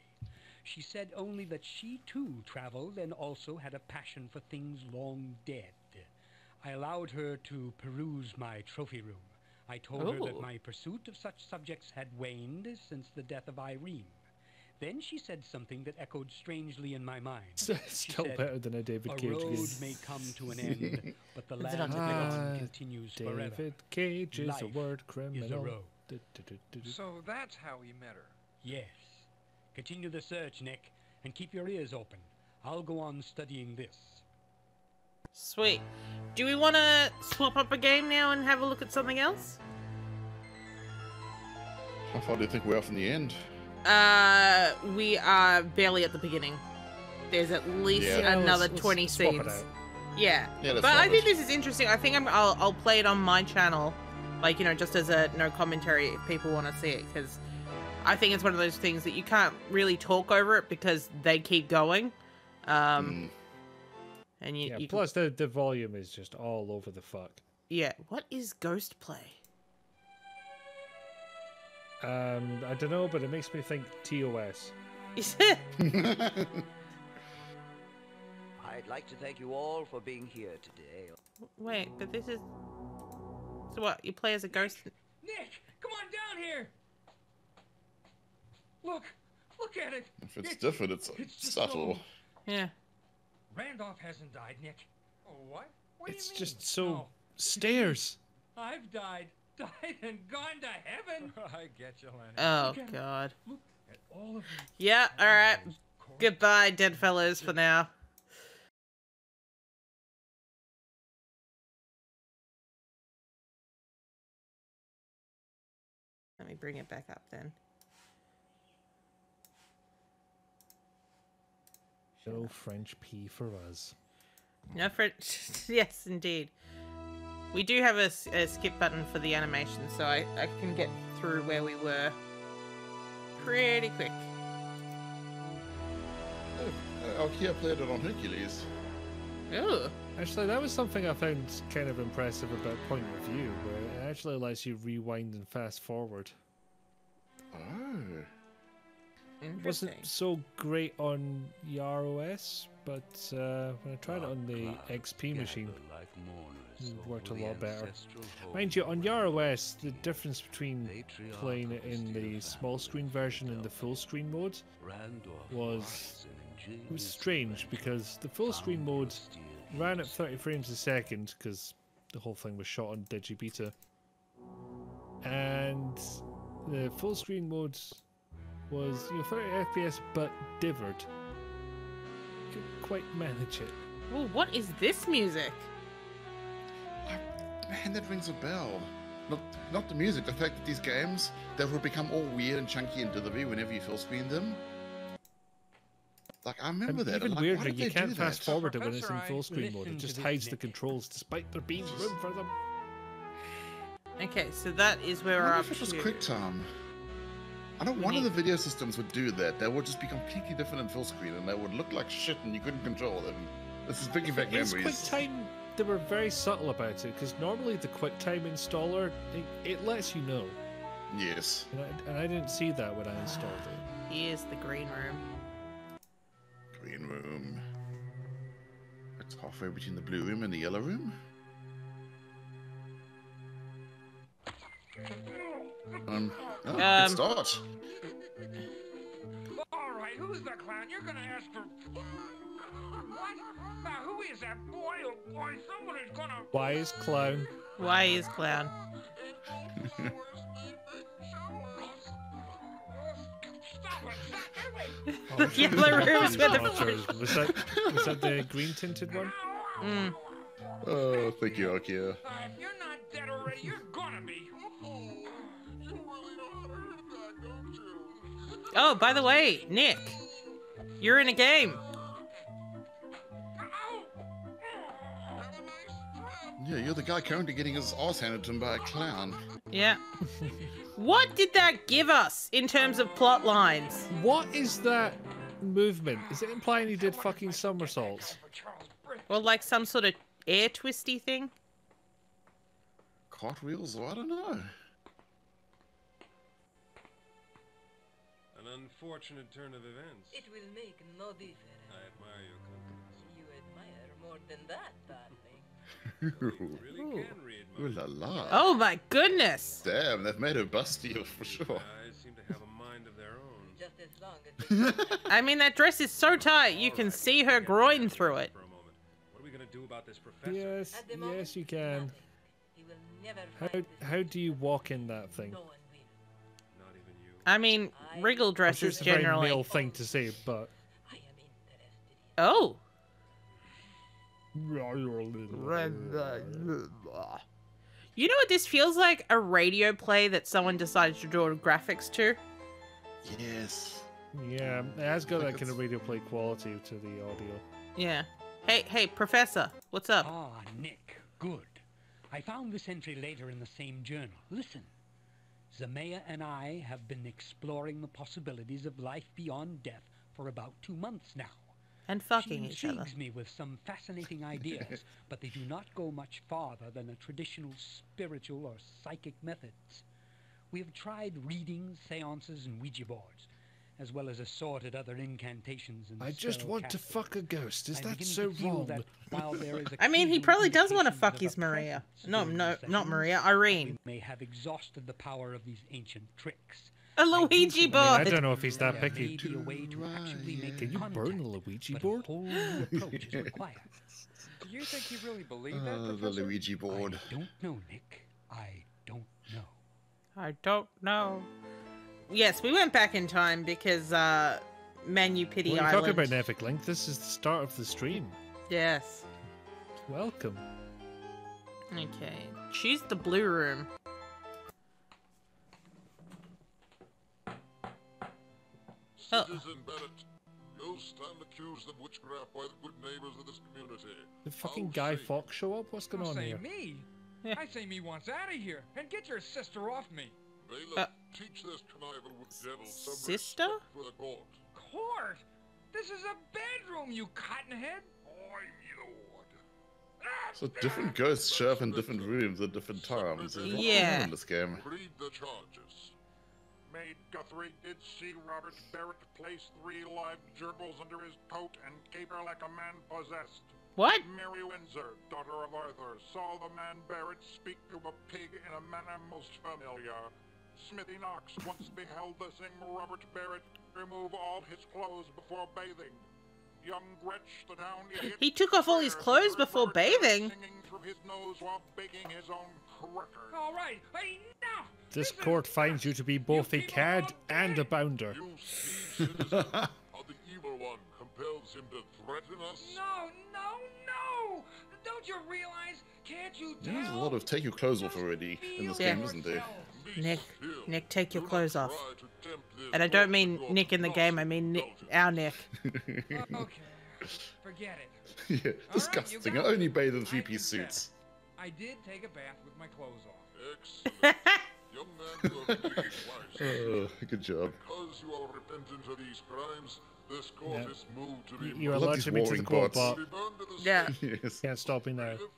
She said only that she too traveled and also had a passion for things long dead. I allowed her to peruse my trophy room. I told her that Ooh. my pursuit of such subjects had waned since the death of Irene. Then she said something that echoed strangely in my mind. Still She said, better than a David "A Cage road game. may come to an end, but the land Dr. beyond continues forever. David Cage is a Life word is a criminal. road." so that's how he met her. Yes. Continue the search, Nick, and keep your ears open. I'll go on studying this. Sweet. Do we want to swap up a game now and have a look at something else? How far do you think we're off in the end? We are barely at the beginning. There's at least Yeah. another let's 20 swap it scenes. out. Yeah. Yeah, let's But I swap think it. this is interesting. I think I'll play it on my channel, like, you know, just as a no commentary if people want to see it, because I think it's one of those things that you can't really talk over it because they keep going. And Yeah, you plus the volume is just all over the fuck. yeah. What is Ghost Play? I don't know, but it makes me think TOS. Is it? I'd like to thank you all for being here today. Wait, but this is. So what? You play as a ghost? Nick, come on down here. Look at it. If it's different, it's just subtle. so- Yeah. Randolph hasn't died, Nick. Oh, what? What do you It's mean? just so No. stairs. I've died and gone to heaven. I get you, Lenny. Oh Look at it. God. Look at all of them. Yeah. All right. Goodbye, Deadfellows, for now. Let me bring it back up then. No French P for us. No French. Yes, indeed. We do have a skip button for the animation, so I can get through where we were pretty quick. Ikea played it on Hercules. Ooh. Actually, that was something I found kind of impressive about Point of View, where it actually lets you rewind and fast forward. Oh. It wasn't so great on YarOS, but when I tried it on the XP machine, it worked a lot better. Mind you, on YarOS, the difference between playing it in the small screen version and the full screen mode was strange, because the full screen mode ran at 30 frames a second, because the whole thing was shot on Digibeta, and the full screen mode was 30 FPS but divered. Couldn't quite manage it. Ooh, what is this music? Man, that rings a bell. Not the music, the fact that these games, they will become all weird and chunky and dithering whenever you full screen them. Like, I remember And that. even Like, why weirder, did you they can't do fast that? forward it when it's in Professor, full screen mode. It listen just to hides this, the Nick. controls despite there being room for them. Okay, so that is I where we're wonder up if it was to. QuickTime. I know one of the video systems would do that. They would just be completely different in full screen, and they would look like shit, and you couldn't control them. This is bringing back Is memories. QuickTime they were very subtle about it, because normally the QuickTime installer, it lets you know. Yes. And I didn't see that when I installed it. Here's the green room. Green room. It's halfway between the blue room and the yellow room. Good start. All right, who's the clown? You're gonna ask for... What? Now, who is that boy? Oh, boy, someone is gonna... Why is clown? Why is clown? The yellow room's where the... Was that the green tinted one? Mm. Oh, thank you, Akia. If you're not dead already, you're gonna be. Oh, by the way, Nick, you're in a game. Yeah, you're the guy currently getting his ass handed to him by a clown. Yeah. What did that give us in terms of plot lines? What is that movement? Is it implying he did fucking somersaults? Or like some sort of air twisty thing? Cartwheels? Or I don't know. An unfortunate turn of events. It will make no difference. I admire your confidence. You admire more than that, darling. You really can read Ooh la la. Oh my goodness! Damn, they've made her bustier for sure. Guys seem to have a mind of their own. Just as long as I mean, that dress is so tight, you can see her groin through it. For a moment. What are we gonna do about this professor? Yes, yes you can. he will never How do you walk in that thing? no one will. Not even you. I mean, wriggle I'm sure dresses it's a very generally. male thing to say, but... I am interested in Oh! You know what this feels like? A radio play that someone decided to draw graphics to? Yes. Yeah, it has got that kind of radio play quality to the audio. Yeah. Hey, Professor, what's up? Ah, Nick, good. I found this entry later in the same journal. Listen. Zamea and I have been exploring the possibilities of life beyond death for about 2 months now. And fucking each She other. intrigues me with some fascinating ideas, but they do not go much farther than a traditional spiritual or psychic methods. We have tried readings, seances, and Ouija boards, as well as assorted other incantations and I just spell want to casting. fuck a ghost. Is I'm that beginning so to feel wrong? that while there is I mean, he occasional probably does want to indications fuck of his a Maria. presence No, during no, the not sessions, Maria, Irene. we may have exhausted the power of these ancient tricks. A I do Luigi think I board! don't know if he's that there picky. may be a way to actually make Can you burn contact, a Luigi but board? a whole new approach is required. Do you think he really believed that, The Professor? Luigi board. I don't know, Nick. I don't know. I don't know. Yes, we went back in time because, Manu Pity Well, you're Island. talking about an epic link. This is the start of the stream. Yes. Welcome. Okay. Choose the blue room. Oh. Citizen Barrett, you stand accused of witchcraft by the good neighbors of this community. Did fucking How Guy say- Fawkes show up? What's going Don't on say here? me. Yeah. I say me wants out of here and get your sister off me. Bailiff, teach this conniver with devil some Sister? respect for the court. Court? This is a bedroom, you cottonhead. I'm lord. So different ghosts show up in different rooms at different times. There's a lot going on Yeah. in this game. Read the charges. Maid Guthrie did see Robert Barrett place 3 live gerbils under his coat and caper like a man possessed. What? Mary Windsor, daughter of Arthur, saw the man Barrett speak to a pig in a manner most familiar. Smithy Knox once beheld the same Robert Barrett remove all his clothes before bathing. Young Gretch, the town idiot, He took off all his clothes before bathing. singing through his nose while baking his own crackers. All right, enough. This court finds you to be both a cad and a bounder. You see, citizen, how the evil one compels him to threaten us? No. Don't you realize? Can't you tell? There's a lot of take your clothes off already in this Yeah. game, isn't there? Nick, take your clothes off. Try to tempt this And I don't mean Lord Nick in the game, I mean our Nick. Okay, forget it. Yeah, disgusting. I only bathe in 3-piece suits. I did take a bath with my clothes off. Excellent. Young man, you have really wise. Good job. Because you are repentant of these crimes, this court Yeah. is moved to be You're I love allowed these to be to the warring court, bots. but burned to the Yeah. Yes. can't stop me now. stake.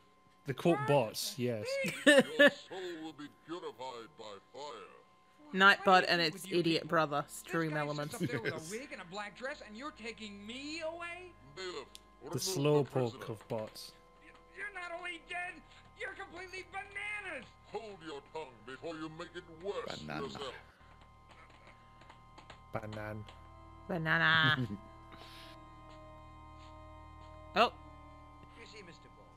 The quote bots, yes. Your soul will be purified by fire. Nightbot and its idiot brother, Stream This guy Elements. sits up there with a wig and a black dress, and you're taking me away? Bailiff, The slow poke of bots. You're not only dead, you're completely bananas! hold your tongue before you make it worse Banana. yourself. Banan. Banana. Oh. You see, Mr. Ball,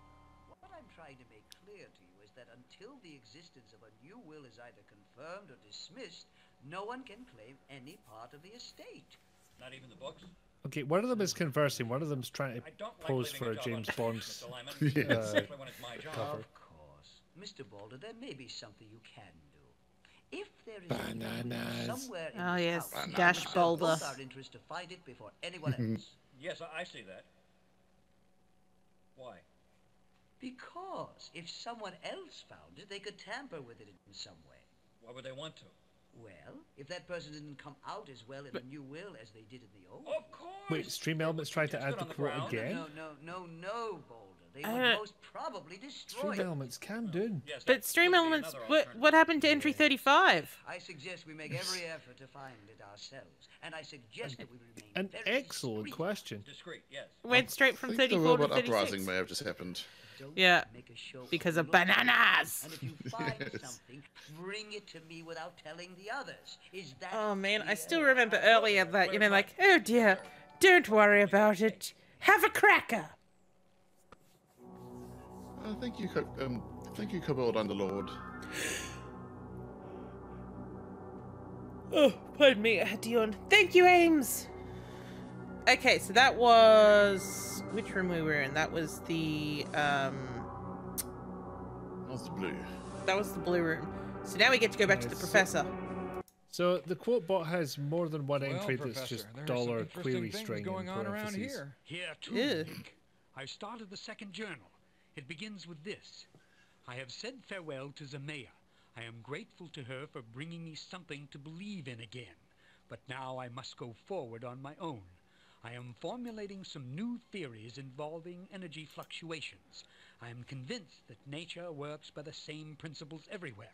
what I'm trying to make clear to you is that until the existence of a new will is either confirmed or dismissed, no one can claim any part of the estate. Not even the books? Okay, one of them is conversing, one of them's trying to pose for a James Bond Especially when it's my job. cover. Of course. Mr. Balder, there may be something you can do. If there is Bananas. somewhere in Oh, this yes. house, Dash it's Boulder. both our interest to find it before anyone else. Yes, I see that. Why? Because if someone else found it, they could tamper with it in some way. Why would they want to? Well, if that person didn't come out as well in the new will as they did in the old. Of course! Wait, Stream Elements tried to add the quote again? No, Boulder. They would most probably destroy Stream it. Elements, calm down. Yes, But Stream Elements, what happened to entry 35? I suggest we make every effort to find it ourselves, and I suggest that we remain An very excellent discreet. question. Discreet, yes. Went straight from I think the 34 to robot 36. uprising may have just happened. Don't Yeah, make a show because of of bananas. And if you find Yes. something, bring it to me without telling the others. Is that Oh man, I clear? still remember earlier that, you know, like, oh dear, don't worry about it. Have a cracker. Thank you, Kobold Underlord. Oh, pardon me, Dion. Thank you, Ames. Okay, so that was which room we were in. That was the What's the blue? that was the blue room. So now we get to go back to the Nice. professor. So the quote bot has more than one entry that's Professor, just there are some dollar interesting query things string going in on around parentheses. here. Here too, Ew. Nick. I've started the second journal. It begins with this. I have said farewell to Zamea. I am grateful to her for bringing me something to believe in again. But now I must go forward on my own. I am formulating some new theories involving energy fluctuations. I am convinced that nature works by the same principles everywhere.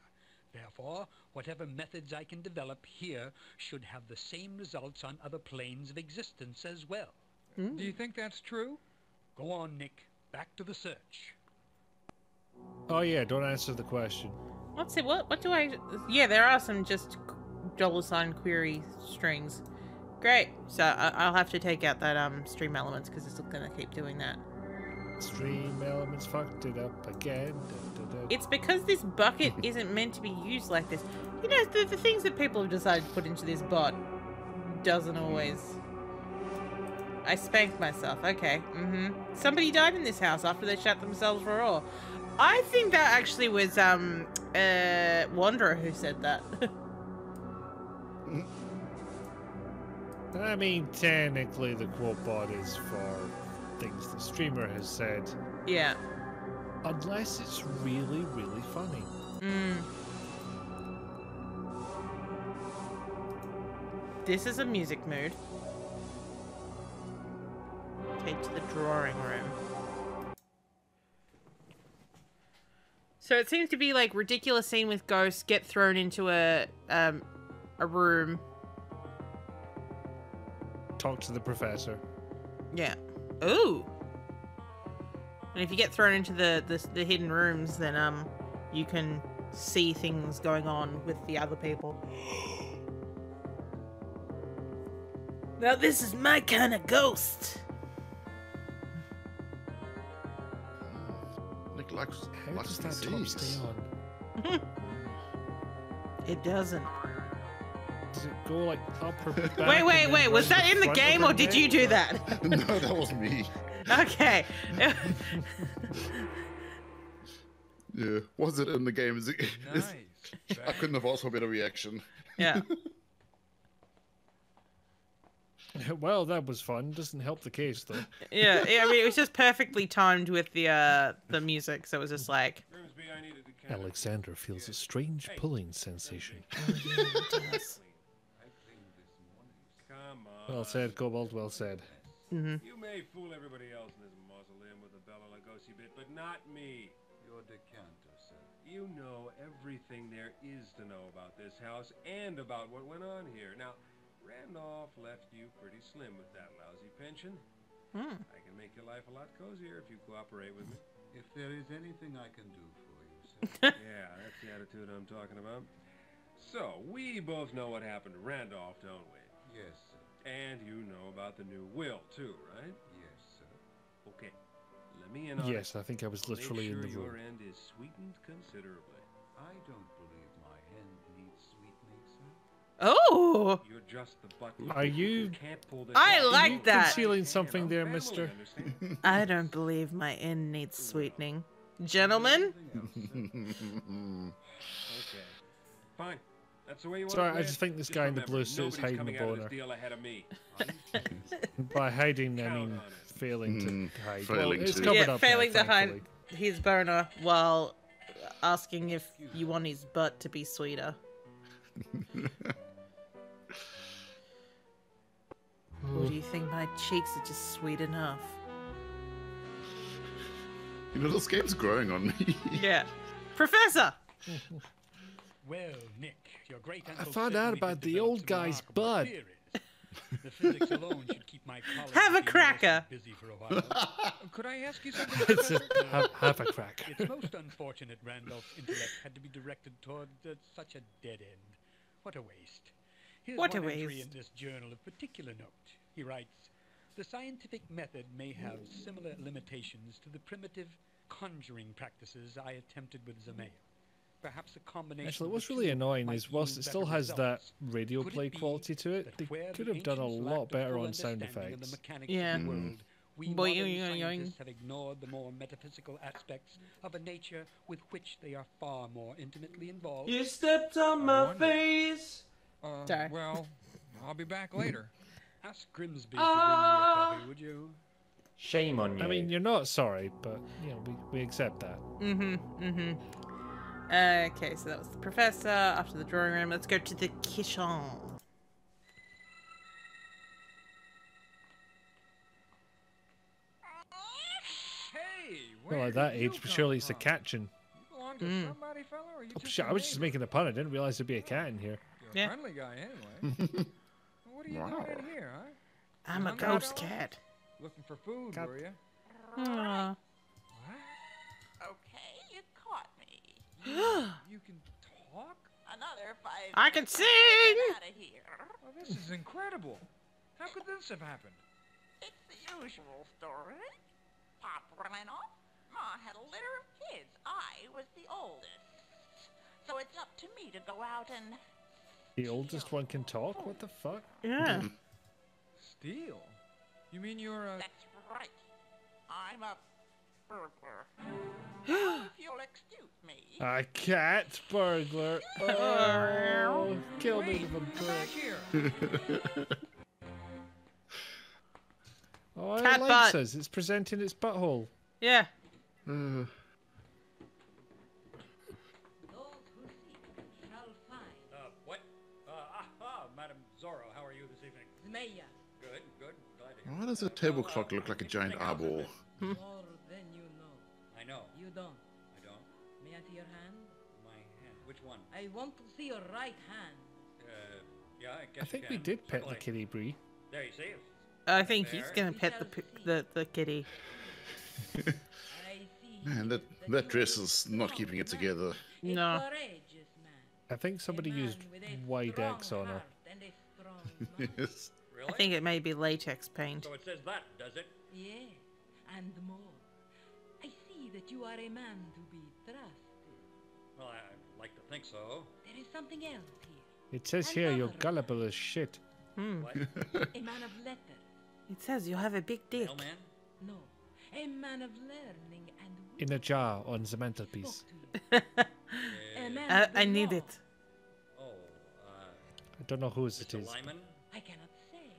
Therefore, whatever methods I can develop here should have the same results on other planes of existence as well. Do you think that's true? Go on, Nick. Back to the search. Oh yeah, don't answer the question. What's it? What do I? Yeah, there are some just $sign query strings. Great. So I'll have to take out that Stream Elements because it's gonna keep doing that. Stream Elements fucked it up again. Dun, dun, dun. It's because this bucket isn't meant to be used like this. You know, the things that people have decided to put into this bot doesn't always. I spanked myself. Okay. Somebody died in this house after they shut themselves for all. I think that actually was Wanderer who said that. I mean, technically the quote bot is for things the streamer has said. Yeah. Unless it's really, really funny. This is a music mood. Take to the drawing room. So it seems to be like ridiculous scene with ghosts get thrown into a room. Talk to the professor. Yeah. Ooh. And if you get thrown into the hidden rooms, then you can see things going on with the other people. Now this is my kind of ghost. Nick likes How does that top stay on? It doesn't. Does it go like up or back? Wait. Was that in the game or did you do that? No, that was me. Okay. Yeah, was it in the game? Nice. I couldn't have asked for a better reaction. Yeah. Well, that was fun. Doesn't help the case though. Yeah. I mean, it was just perfectly timed with the music, so it was just like. Alexander feels a strange pulling sensation. Well said, Kobold. Well said. You may fool everybody else in this mausoleum with the Bela Lugosi bit, but not me. Your decanter, sir. You know everything there is to know about this house and about what went on here. Now, Randolph left you pretty slim with that lousy pension. I can make your life a lot cozier if you cooperate with me. If there is anything I can do for you, sir. Yeah, that's the attitude I'm talking about. So, we both know what happened to Randolph, don't we? Yes, sir. And you know about the new will, too, right? Yes, sir. Okay. Let me in on Yes, it. I think I was literally in the Make sure room. your end is sweetened considerably. I don't believe my hen needs sweetening, sir. Oh! You're just the button. Are you? Can't pull this I off. like Are you that. concealing something there, Family, mister? understand? I don't believe my inn needs sweetening. Gentlemen? Okay. Fine. That's the way you want Sorry, to play I just it? think this guy in the remember, blue suit's nobody's hiding the coming out of this boner. deal ahead of me. By hiding, I Count mean on it. failing to hide. Well, Failing it's to. covered Yeah, up now, failing to hide thankfully. his boner while asking if you want his butt to be sweeter. Or do you think my cheeks are just sweet enough? You know, this game's growing on me. Yeah. Professor! Well, Nick, your great I uncle found out about the old guy's bud. The physics alone should keep my colleagues Have a at the cracker. university busy for a while. Could I ask you something? It's a, Professor? have a crack. It's most unfortunate Randolph's intellect had to be directed toward such a dead end. What a waste. Here's What a one entry waste. in this journal of particular note. He writes, "The scientific method may have similar limitations to the primitive conjuring practices I attempted with Zameo. Perhaps a combination Actually, of what's the really two annoying might is whilst yield it still better has that results. radio Could it play be quality to it, that they where could the have done a ancients lot lacked better full on sound understanding of effects. the mechanics Yeah. of the world, we Boing, modern yoing, yoing. scientists have ignored the more metaphysical aspects of a nature with which they are far more intimately involved." You stepped on I my wonder. face. Sorry. Well, I'll be back later. Ask Grimsby to bring me a coffee, would you? Shame on you. I mean, you're not sorry, but you know we accept that. Okay, so that was the professor. After the drawing room, let's go to the kitchen. Hey, Well, where at that did you age, come surely it's a from? catching. You belong to somebody, fella, or you Oh, just shit, a I was just neighbor? making a pun. I didn't realize there'd be a cat in here. You're a Yeah. friendly guy, anyway. What are you doing in here, huh? I'm a Hungry, ghost fella? cat. Looking for food, Cat. were you? Aw. Okay, you caught me. You can talk? Another 5 I can minutes sing! Get out of here. Oh, this is incredible. How could this have happened? It's the usual story. Pop ran off. Ma had a litter of kids. I was the oldest. So it's up to me to go out and... The oldest one can talk? What the fuck? Yeah. Steal? You mean you're a... That's right. I'm a burglar. If you'll excuse me. A cat burglar. Oh, kill me Wait, with a come back brick. here. Oh, Cat it likes butt. us. It's presenting its butthole. Yeah. Those who seek shall find. What? Madam Zorro, how are you this evening? Zmeya, Good, good. Glad to hear. Why does a table clock look like a giant eyeball? more than you know. I know. You don't. I don't. May I see your hand? My hand. Which one? I want to see your right hand. Yeah, I guess I think you we can. did pet the Certainly. kitty Bree. There, you see? I think he's gonna pet the kitty. I see. Man, that dress is not keeping it together. No. Courageous man. I think somebody used wide X on her. Heart and a strong mind. Yes. Really? I think it may be latex paint. So it says that, does it? Yeah, and more. I see that you are a man to be trusted. Well, I'd like to think so. There is something else here. It says here you're gullible as shit. What? A man of letters. It says you have a big dick. Mailman? No, a man of learning and In a jar on the mantelpiece. a man of the I need law. it. Oh, I don't know whose it Mr. is. Lyman? I cannot say,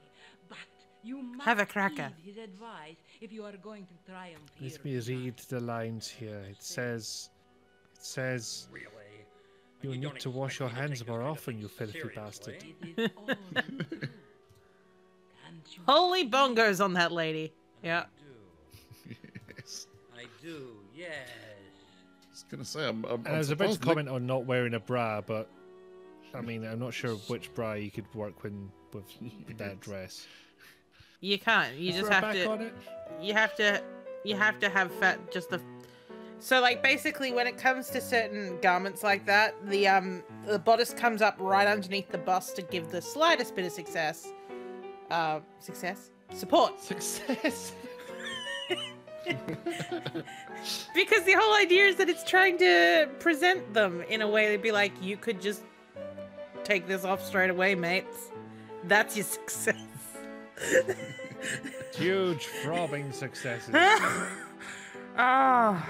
but you must Have a cracker. heed his advice if you are going to triumph here. Let me read the lines here. It says, Really? you You need don't to wash expect your me to hands take more this kind of often, thing you filthy seriously? bastard. It is all true. Can't you Holy bongos on that lady. Yeah. I do, yes. gonna say, I'm I was about to surprised Nick- comment on not wearing a bra, but I mean, I'm not sure which bra you could work with that dress. You can't. You just Throw have back to. on it? You have to. You have to have fat. Just the. So like basically, when it comes to certain garments like that, the bodice comes up right underneath the bust to give the slightest bit of success. Support. Success. Because the whole idea is that it's trying to present them in a way that'd be like, you could just take this off straight away, mates. That's your success. Huge throbbing successes. Ah.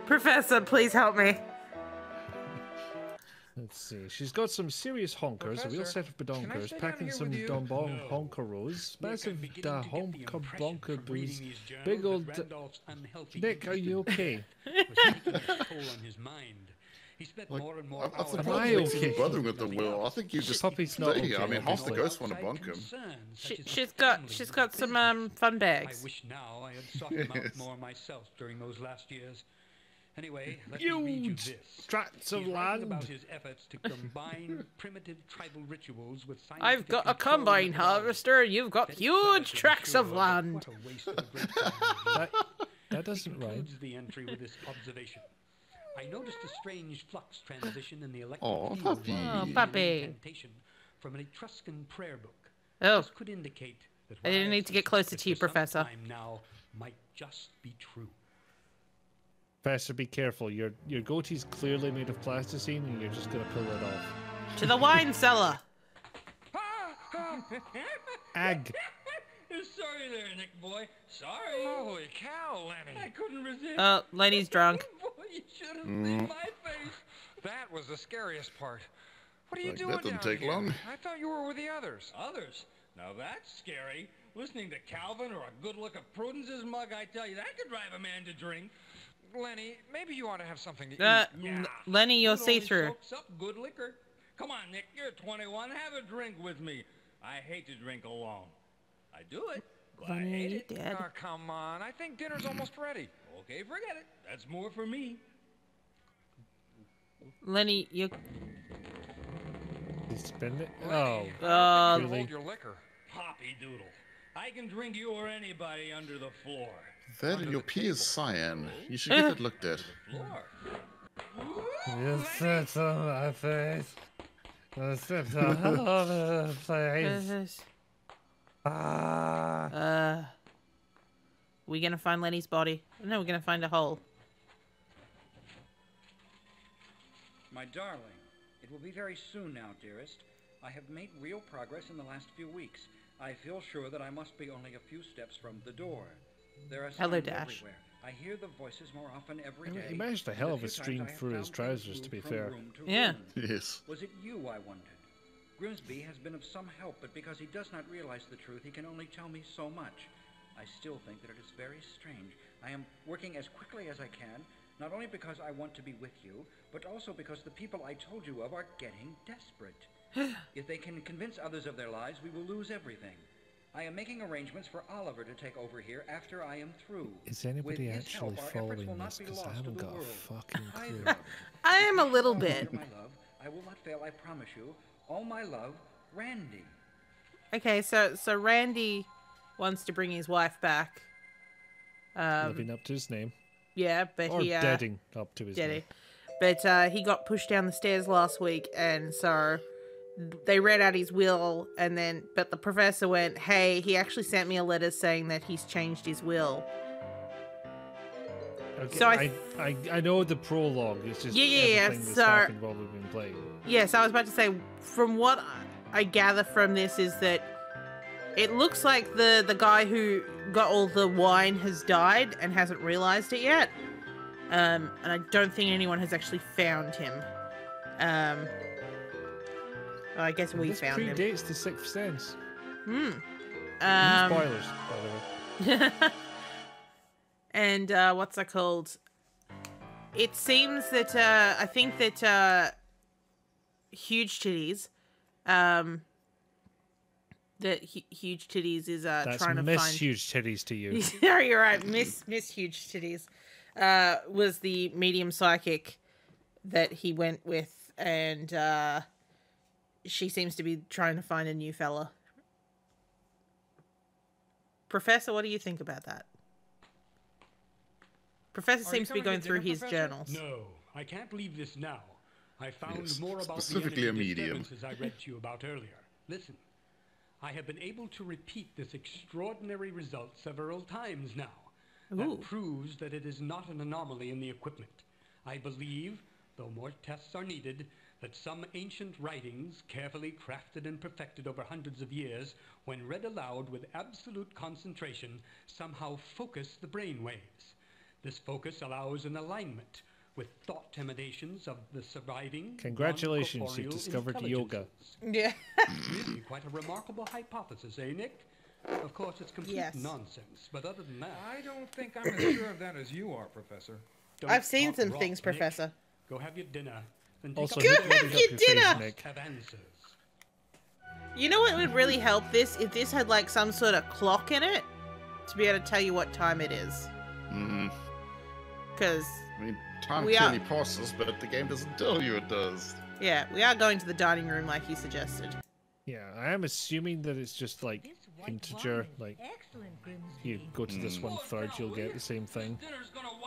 Professor, please help me. Let's see. She's got some serious honkers, a real set of badonkers, packing some dombong honkeros, massive honker bonker booze, big old. Nick, are you okay? He spent Like, more and more I'm hours. surprised Nick's even bothering with the will. I think you just Puppy's not stay. okay, I mean, half the obviously. ghosts want to bonk him. She's got some fun bags. I wish now I had sought them out more myself during those last years. Anyway, let me read you Huge this. tracts of He's writing land. about his efforts to combine primitive tribal rituals with I've scientific got a control combine methodology. harvester. You've got huge tracts of land. What a waste of a great time. That doesn't He rhyme. concludes the entry with this observation. I noticed a strange flux transition in the electric Oh, field puppy. while reading Oh, puppy. an incantation from an Etruscan prayer book. Oh. This could indicate that I didn't what need to get closer to you, suspected for some Professor. time now might just be true. Professor, be careful. Your goatee's clearly made of plasticine, and you're just gonna pull it off. To the wine cellar. Ag. Sorry there, Nick boy. Sorry. Holy cow, Lenny. I couldn't resist. Oh, Lenny's drunk. Boy, you should have seen my face. That was the scariest part. What are you Like, doing that didn't down take here? long. I thought you were with the others. Others? Now that's scary. Listening to Calvin or a good look at Prudence's mug, I tell you, that could drive a man to drink. Lenny, maybe you ought to have something to eat. Yeah. Lenny, you're Good only see-through. soaks up good liquor. Come on, Nick, you're 21. Have a drink with me. I hate to drink alone. I do it, but I hate it. Dad. Oh, come on. I think dinner's almost ready. Okay, forget it. That's more for me. Lenny, you. You spend it? Oh. Uh, Hold your liquor. Poppy doodle. I can drink you or anybody under the floor. That and your pee is cyan. You should get that looked at. Floor. You sit on my face. You sit all over the place. We gonna find Lenny's body? No, we're gonna find a hole. My darling, it will be very soon now, dearest. I have made real progress in the last few weeks. I feel sure that I must be only a few steps from the door. There are Hello, signs Dash. everywhere. I hear the voices more often every day. He managed a hell of a stream through his trousers, to be fair. Yeah. Yes. Was it you, I wondered? Grimsby has been of some help, but because he does not realize the truth, he can only tell me so much. I still think that it is very strange. I am working as quickly as I can, not only because I want to be with you, but also because the people I told you of are getting desperate. If they can convince others of their lives, we will lose everything. I am making arrangements for Oliver to take over here after I am through. Is anybody With his actually help, our efforts will following not this? be Because I lost haven't to the got a world. fucking clue. Either. I am a little bit. My love, I will not fail, I promise you. All my love, Randy. Okay, so Randy wants to bring his wife back. Living up to his name. Yeah, but Or he deading up to his name. But he got pushed down the stairs last week, and so they read out his will, and then but the professor went, "Hey, he actually sent me a letter saying that he's changed his will." Okay, So I know the prologue. It's just Yeah. everything that's So happened while we've been playing. yes, I was about to say. From what I gather from this is that it looks like the guy who got all the wine has died and hasn't realized it yet. And I don't think anyone has actually found him. I guess we This found him. predates the Sixth Sense. Spoilers, by the way. And what's that called? It seems that I think that huge titties, huge titties is That's trying to Miss find Huge Titties to you. Yeah, you're right, Miss Huge Titties. was the medium psychic that he went with, and she seems to be trying to find a new fella. Professor, what do you think about that? Professor seems to be going through his journals. No, I can't leave this now. I found Yes, more about specifically the a energy medium. disturbances I read to you about earlier. Listen, I have been able to repeat this extraordinary result several times now. That proves that it is not an anomaly in the equipment. I believe, though more tests are needed, that some ancient writings, carefully crafted and perfected over hundreds of years, when read aloud with absolute concentration, somehow focus the brain waves. This focus allows an alignment with thought emanations of the surviving. Congratulations, you've discovered yoga. Yeah. Really quite a remarkable hypothesis, eh, Nick? Of course, it's complete nonsense, but other than that... I don't think I'm as sure of that as you are, Professor. I've seen some things, Professor. Go have your dinner. Then Also, take who up ordered up your face, Nick? have answers. You know what would really help this? If this had like some sort of clock in it to be able to tell you what time it is. Because I mean, time clearly passes, but the game doesn't tell you it does. Yeah, we are going to the dining room like you suggested. Yeah, I am assuming that it's just like integer, like you go to this 1/3, you'll get the same thing,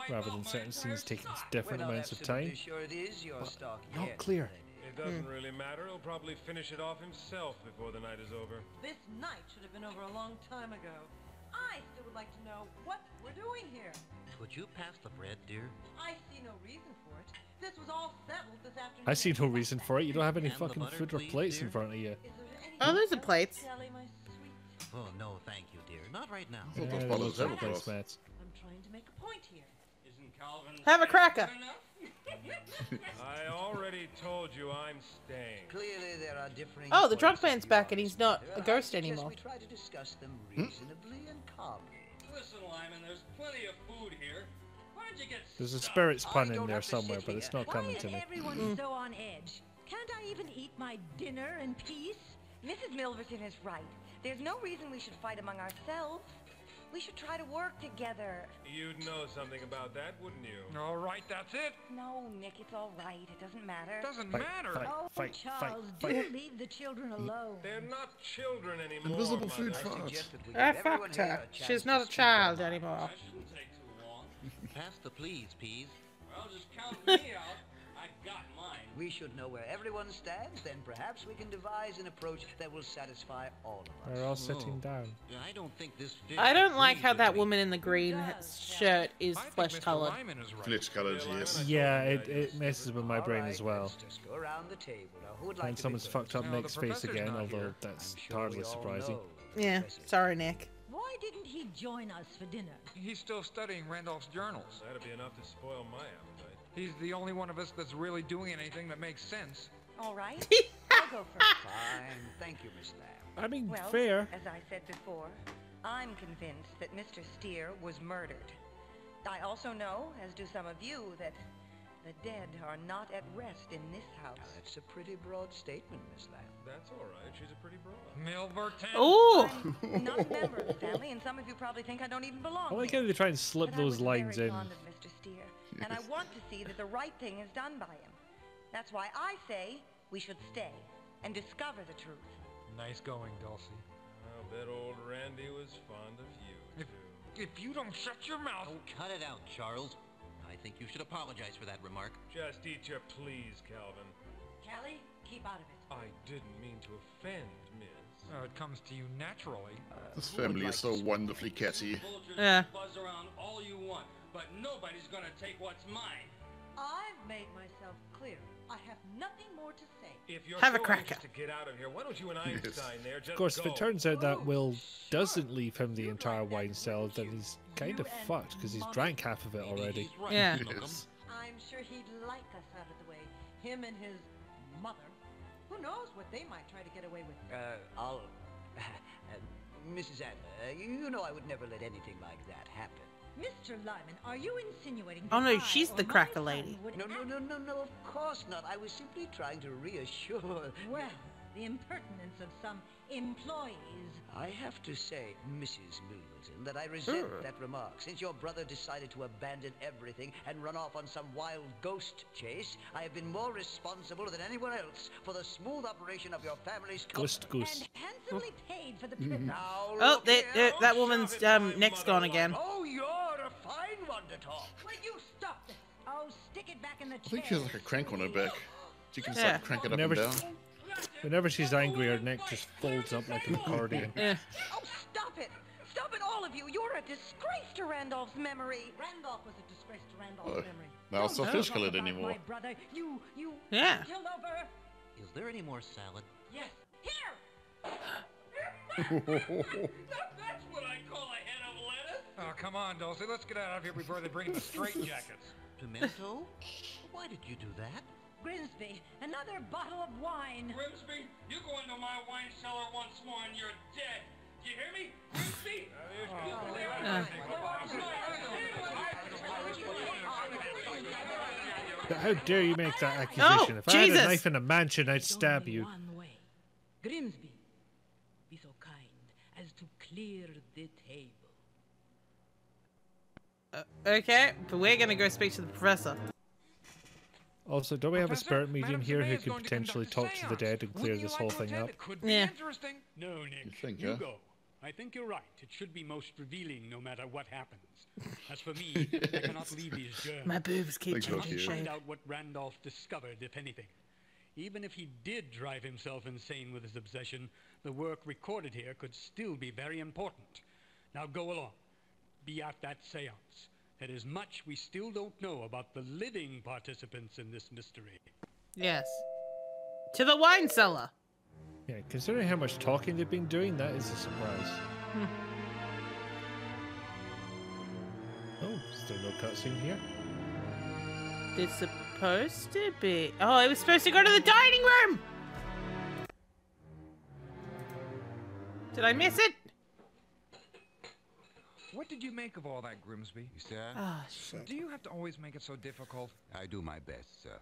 rather than certain scenes taking different amounts of time. Sure it is your stock Not yet. clear. It doesn't really matter. He'll probably finish it off himself before the night is over. This night should have been over a long time ago. I still would like to know what we're doing here. Would you pass the bread, dear? I see no reason for it. This was all settled this afternoon. I see no reason for it. You don't have any fucking food or plates in front of you. Oh, there's the plates. Oh, no, thank you, dear. Not right now. Yeah, those are placemats. I'm trying to make a point here. Isn't Calvin... Have a cracker. I already told you I'm staying. Clearly there are differing Oh, the drunk points of man's view back on and he's this not matter. a ghost I suggest anymore. we try to discuss them reasonably and calmly. Listen, Lyman, there's plenty of food here. Why don't you get There's a spirits pun in there somewhere, but it's not coming to me. Everyone's so on edge. Can't I even eat my dinner in peace? Mrs. Milverton is right. There's no reason we should fight among ourselves. We should try to work together. You'd know something about that, wouldn't you? All right, that's it. No, Nick, it's all right. It doesn't matter. Doesn't Fight, matter. fight, Oh, fight, Charles, fight, do fight. leave the children alone. They're not children anymore. Invisible food Mother. farts. I fucked her. She's not a child anymore. That shouldn't take too long. Pass the please, peas. Well, just count me out. I got mine. We should know where everyone stands, then perhaps we can devise an approach that will satisfy all of us. They're all sitting down. I don't think this fits I don't the like how breed that with me. woman in the green shirt is flesh colored. Flesh colored, yes. Yeah, it messes with my brain as well. Let's just go around the table. Now, who would like And to someone's begin? fucked up No, Nick's the face professor's again, not although here. that's I'm sure hardly we all surprising. know Yeah, Professor. sorry, Nick. Why didn't he join us for dinner? He's still studying Randolph's journals. That'd be enough to spoil my appetite. He's the only one of us that's really doing anything that makes sense. All right. I'll go first. Fine. Thank you, Miss Lamb. I mean, Well, fair. as I said before, I'm convinced that Mr. Steer was murdered. I also know, as do some of you, that the dead are not at rest in this house. Now, that's a pretty broad statement, Miss Lamb. That's all right. She's a pretty broad. Milverton. Ooh! I'm not a member of the family, and some of you probably think I don't even belong I like here. how they try and slip But I those was lines very in. fond of Mr. Steer, and I want to see that the right thing is done by him. That's why I say we should stay and discover the truth. Nice going, Dulcie. I'll bet old Randy was fond of you, too. If you don't shut your mouth... Oh, cut it out, Charles. I think you should apologize for that remark. Just eat your please, Calvin. Callie, keep out of it. I didn't mean to offend, miss. It comes to you naturally. This family is so wonderfully catty. Vultures Yeah. buzz around all you want, but nobody's gonna take what's mine. I've made myself clear. I have nothing more to say. If you're Have a so cracker. anxious to get out of here, why don't you and Einstein there just Of course, if go? it turns out that Will doesn't leave him the entire wine cellar, then he's kind of fucked because he's drank half of it already. He's right, Yeah. Yes. I'm sure he'd like us out of the way. Him and his mother. Who knows what they might try to get away with. I'll... Mrs. Adler, you know I would never let anything like that happen. Mr. Lyman, are you insinuating Oh that no, I she's or the my cracker son lady. would No, of course not. I was simply trying to reassure... Well, the impertinence of some employees. I have to say, Mrs. Milverton, that I resent that remark. Since your brother decided to abandon everything and run off on some wild ghost chase, I have been more responsible than anyone else for the smooth operation of your family's Ghost goose. And handsomely paid for the trip. Now, Oh, look here. that woman's neck's gone again. Oh, you're a fine one to talk. Will you stop this? Oh, stick it back in the chair. I think she has like a crank on her back. She can Yeah. like, crank it up and down. Whenever she's angry, her neck just folds up like an accordion. Yeah. Oh, stop it! Stop it, all of you! You're a disgrace to Randolph's memory. Randolph was a disgrace to Randolph's memory. Now it's not Don't fish talk colored about anymore. My brother, you Yeah. killed over. Is there any more salad? Yes. Here. That's what I call a head of lettuce. Oh, come on, Dulcie. Let's get out of here before they bring in the straitjackets. Pimento? Why did you do that? Grimsby, another bottle of wine. Grimsby, you go into my wine cellar once more and you're dead. Do you hear me? Grimsby? How dare you make that accusation? If I had Jesus. a knife in a mansion, I'd stab you. One way. Grimsby, be so kind as to clear the table. Okay, but we're gonna go speak to the professor. Also, don't we have a Professor, spirit medium Madame here who Zimei is could going to potentially conduct talk a to the dead and seance. clear Wouldn't you this like whole to thing attend? up? It could be Yeah. interesting. No, Nick. You think, you yeah? go. I think you're right. It should be most revealing no matter what happens. As for me, I cannot leave these germs. My boobs keep Thanks, changing Rocky. Find shape. out what Randolph discovered, if anything. Even if he did drive himself insane with his obsession, the work recorded here could still be very important. Now go along. Be at that seance. There is much we still don't know about the living participants in this mystery. Yes. To the wine cellar. Yeah, considering how much talking they've been doing, that is a surprise. Oh, is there no cutscene here? It's supposed to be. Oh, it was supposed to go to the dining room. Did I miss it? What did you make of all that, Grimsby? Sir, Ah, shit. Do you have to always make it so difficult? I do my best, sir.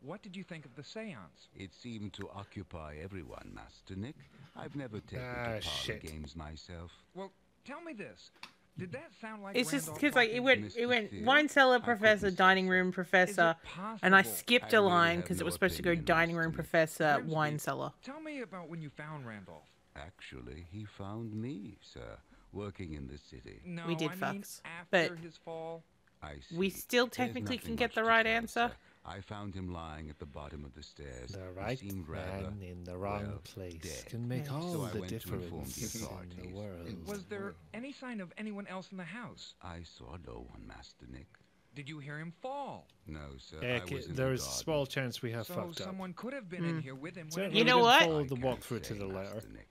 What did you think of the seance? It seemed to occupy everyone, Master Nick. I've never taken to Ah, parlor shit. games myself. Well, tell me this. Did that sound like It's just Randolph because like talking? it went Mr. wine cellar Steele, I professor, couldn't say dining so. room professor, Is it and I possible? skipped I a really line have because it no was supposed to go opinion, dining Mr. room Nick. professor, Grimsby, wine cellar. Tell me about when you found Randolph. Actually, he found me, sir, working in the city. No, We did I mean fucks, after but his fall. I see. we still There's technically nothing can get much the to right tell, answer. sir. I found him lying at the bottom of the stairs. The He right seemed rather, man in the wrong well, place dead. can make Yes. all So I the went to inform the difference in the authorities. world. Was there any sign of anyone else in the house? I saw no one, Master Nick. Did you hear him fall? No, sir. Heck, I was in there's the a garden. small chance we have So fucked up. someone could have been in here with him. when Certainly You it know we what? didn't follow I the can't walkthrough to say, the letter. Master Nick.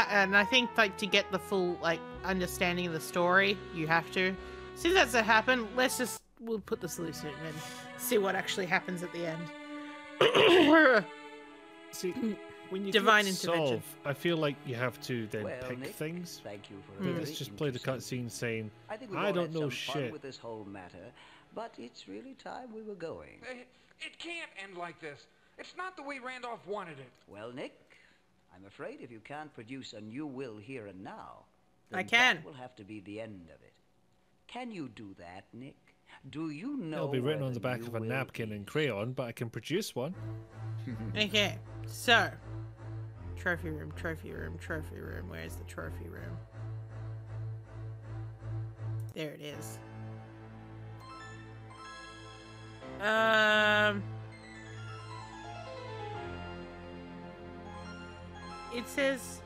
And I think like to get the full like understanding of the story, you have to. Since that's what happened, we'll put the solution and see what actually happens at the end. See, when you Divine click intervention. solve, I feel like you have to then Well, pick Nick, things. thank you for a But very let's just play the interesting- cutscene saying, I think we I all don't had know some fun shit. with this whole matter, but it's really time we were going. It can't end like this. It's not the way Randolph wanted it. Well, Nick, I'm afraid if you can't produce a new will here and now, I then can. that will have to be the end of it. Can you do that, Nick? Do you know? It'll be written where on the back new of a will napkin is? in crayon, but I can produce one. Okay, so trophy room, trophy room, trophy room. Where's the trophy room? There it is. It says.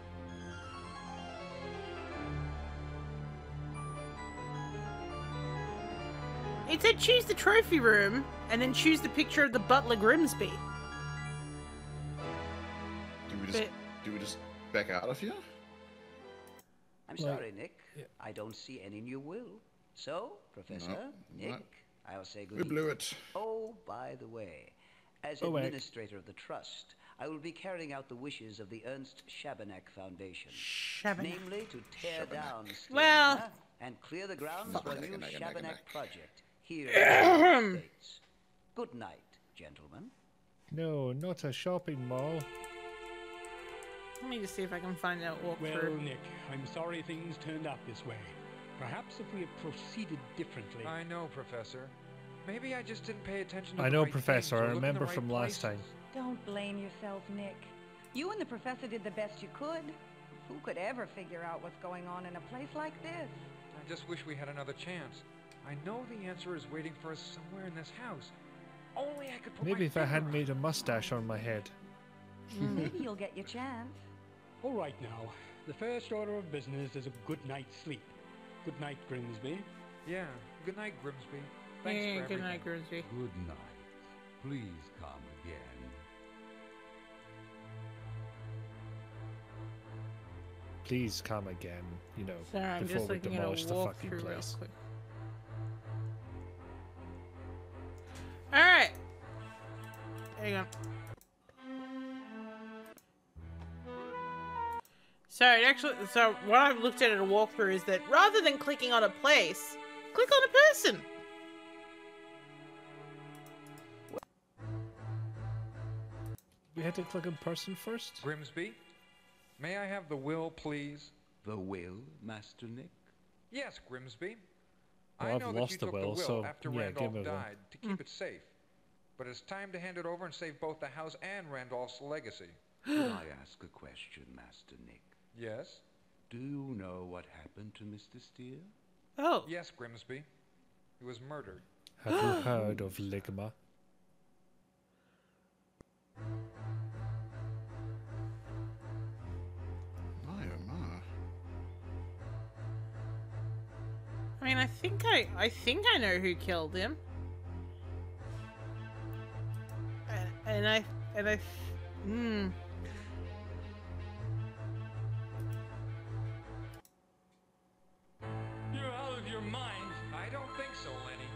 It said choose the trophy room and then choose the picture of the butler Grimsby. Do we just back out of here? I'm Like, sorry, Nick. I don't see any new will. So, Professor, Nick, no. I'll say good We blew evening. it. Oh, by the way, as Oh, wait. administrator of the trust, I will be carrying out the wishes of the Ernst Schabernack Foundation. Schabernack. Namely, to tear down Steel Well- Manor and clear the grounds for a new Schabernack project here in the United States. Good night, gentlemen. No, not a shopping mall. Let me just see if I can find out Well, walkthrough. Nick, I'm sorry things turned out this way. Perhaps if we had proceeded differently. I know, Professor. Maybe I just didn't pay attention to I the know, right Professor. things or I look in the remember right from last time. places. Don't blame yourself, Nick. You and the professor did the best you could. Who could ever figure out what's going on in a place like this? I just wish we had another chance. I know the answer is waiting for us somewhere in this house. Only I could put Maybe my if I finger hadn't on made a mustache on my head. Maybe you'll get your chance. All right now, the first order of business is a good night's sleep. Good night, Grimsby. Yeah, good night, Grimsby. Thanks Yeah, for good everything. night, Grimsby. Good night. Please come again. Please come again, you know, Sorry, I'm before just we looking at a demolish the fucking walkthrough real place. quick. Alright. There you go. So what I've looked at a walkthrough is that rather than clicking on a place, click on a person. We had to click on person first? Grimsby, may I have the will, please? The will, Master Nick? Yes, Grimsby. Well, I I've know that you lost the took will, the will so, after yeah, Randolph give me one. died to keep it safe. But it's time to hand it over and save both the house and Randolph's legacy. Can I ask a question, Master Nick? Yes? Do you know what happened to Mr. Steer? Oh. Yes, Grimsby. He was murdered. Have you heard of Ligma? My oh my. I mean, I think I know who killed him. You're out of your mind. I don't think so, Lenny.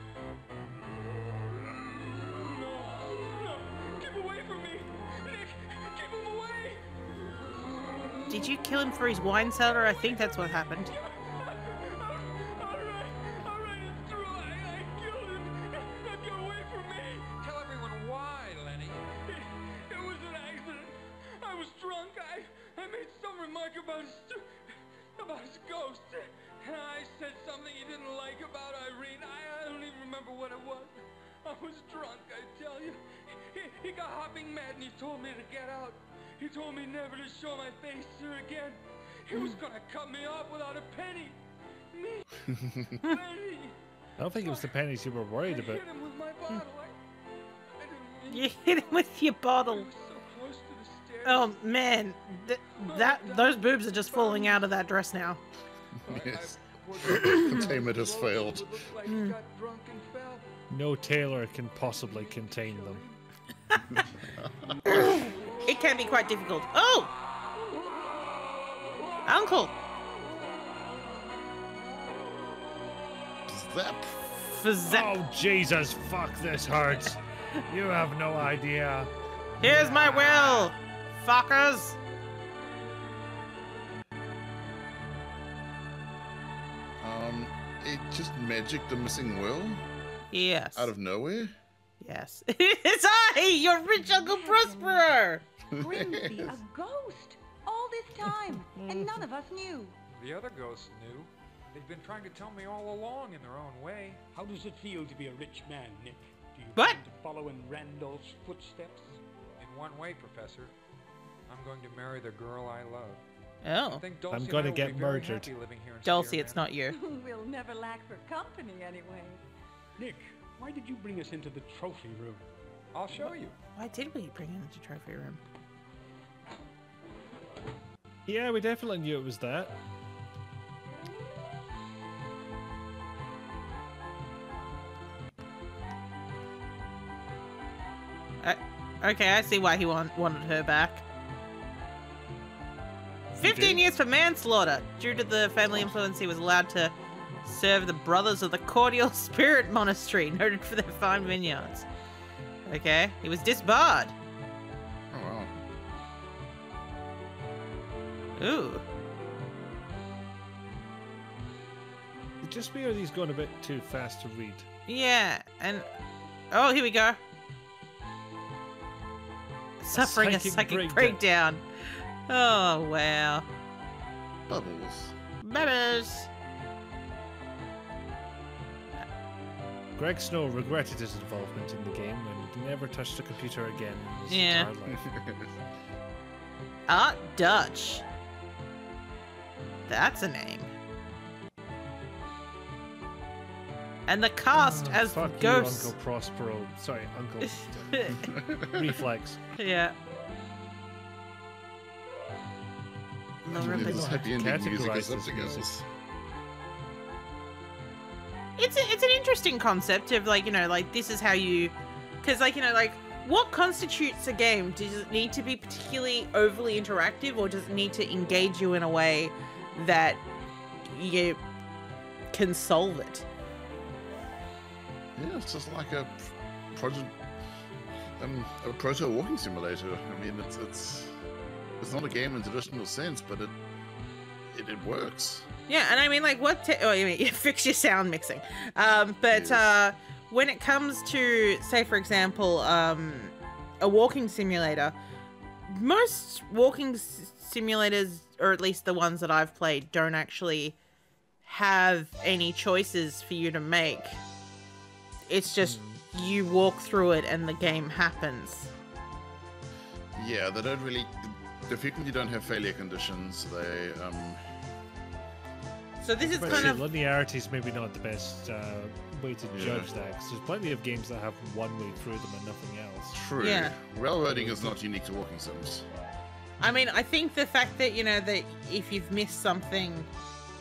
No, keep away from me. Nick, keep him away. Did you kill him for his wine cellar? I think that's what happened. Tell everyone why, Lenny. It was an accident. I was drunk. I made some remark about his ghost. And I said something he didn't like about Irene. I don't even remember what it was. I was drunk, I tell you. He got hopping mad and he told me to get out. He told me never to show my face here again. He was gonna cut me off without a penny. Me, Lenny. I don't think it was the pennies you were worried I about. hit him with my bottle. I didn't mean You hit him with your bottle. so close to the stairs. Oh man, those boobs are just falling out of that dress now. Yes. Containment has failed. Like he got drunk and fell. No tailor can possibly contain them. It can be quite difficult. Oh! Uncle! Zap. Oh, Jesus, fuck, this hurts. You have no idea. Here's my will, fuckers! It just magicked the missing will Yes. out of nowhere. Yes. It's I, your rich Uncle Prospero! Grimsby, a ghost! All this time, and none of us knew. The other ghosts knew. They've been trying to tell me all along in their own way. How does it feel to be a rich man, Nick? Do you What? plan to follow in Randolph's footsteps? In one way, Professor. I'm going to marry the girl I love. Oh. I think Dulcie I'm and gonna I will get be very murdered. happy living here in Dulcie, Spear it's Manor. not you. We'll never lack for company anyway. Nick, why did you bring us into the trophy room? I'll show you. Why did we bring him to trophy room? Yeah, we definitely knew it was that. Okay, I see why he wanted her back. 15 years for manslaughter. Due to the family influence, he was allowed to serve the Brothers of the Cordial Spirit Monastery, noted for their fine vineyards. Okay, he was disbarred. Oh wow. Ooh. It just me or he's going a bit too fast to read. Yeah, and... Oh, here we go. Suffering a psychic breakdown. Oh, wow. Bubbles. Bubbles. Greg Snow regretted his involvement in the game and never touched a computer again in his Yeah. entire life. Art Dutch. That's a name. And the cast as Fuck ghosts. you, Uncle Prospero. Sorry, Uncle. Reflex. Yeah. This happy ending music Categorize or this something music. else. It's an interesting concept of like, you know, like this is how you, because like, you know, like what constitutes a game? Does it need to be particularly overly interactive, or does it need to engage you in a way that you can solve it? Yeah, it's just like a proto walking simulator. I mean, it's not a game in traditional sense, but it works. Yeah, and I mean, like, you mean, fix your sound mixing. But when it comes to, say, for example, a walking simulator, most walking simulators, or at least the ones that I've played, don't actually have any choices for you to make. It's just you walk through it and the game happens. Yeah, they don't really. They frequently don't have failure conditions. They So this is But kind see, of linearity is maybe not the best way to Yeah. judge that, because there's plenty of games that have one way through them and nothing else. true. Yeah. Railroading is not unique to walking sims. I mean, I think the fact that, you know, that if you've missed something,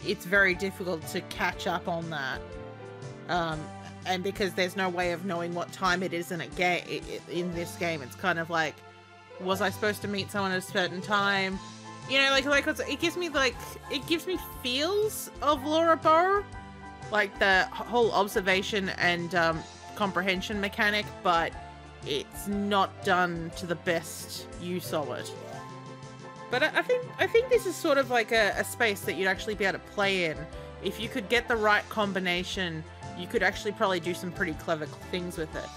it's very difficult to catch up on that. And because there's no way of knowing what time it is in in this game, it's kind of like, was I supposed to meet someone at a certain time? You know, like it gives me feels of Laura Bow, like the whole observation and comprehension mechanic, but it's not done to the best use of it. But I think this is sort of like a space that you'd actually be able to play in. If you could get the right combination, you could actually probably do some pretty clever things with it.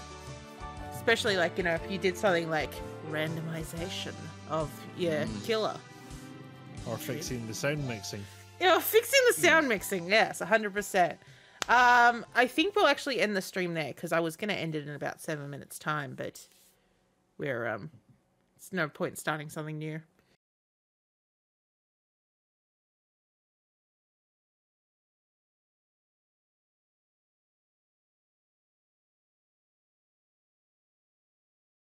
Especially like, you know, if you did something like randomization of your killer. Or fixing the sound mixing. Yeah, fixing the sound mixing, yes, 100%. I think we'll actually end the stream there, because I was going to end it in about 7 minutes' time, but we're, it's no point starting something new.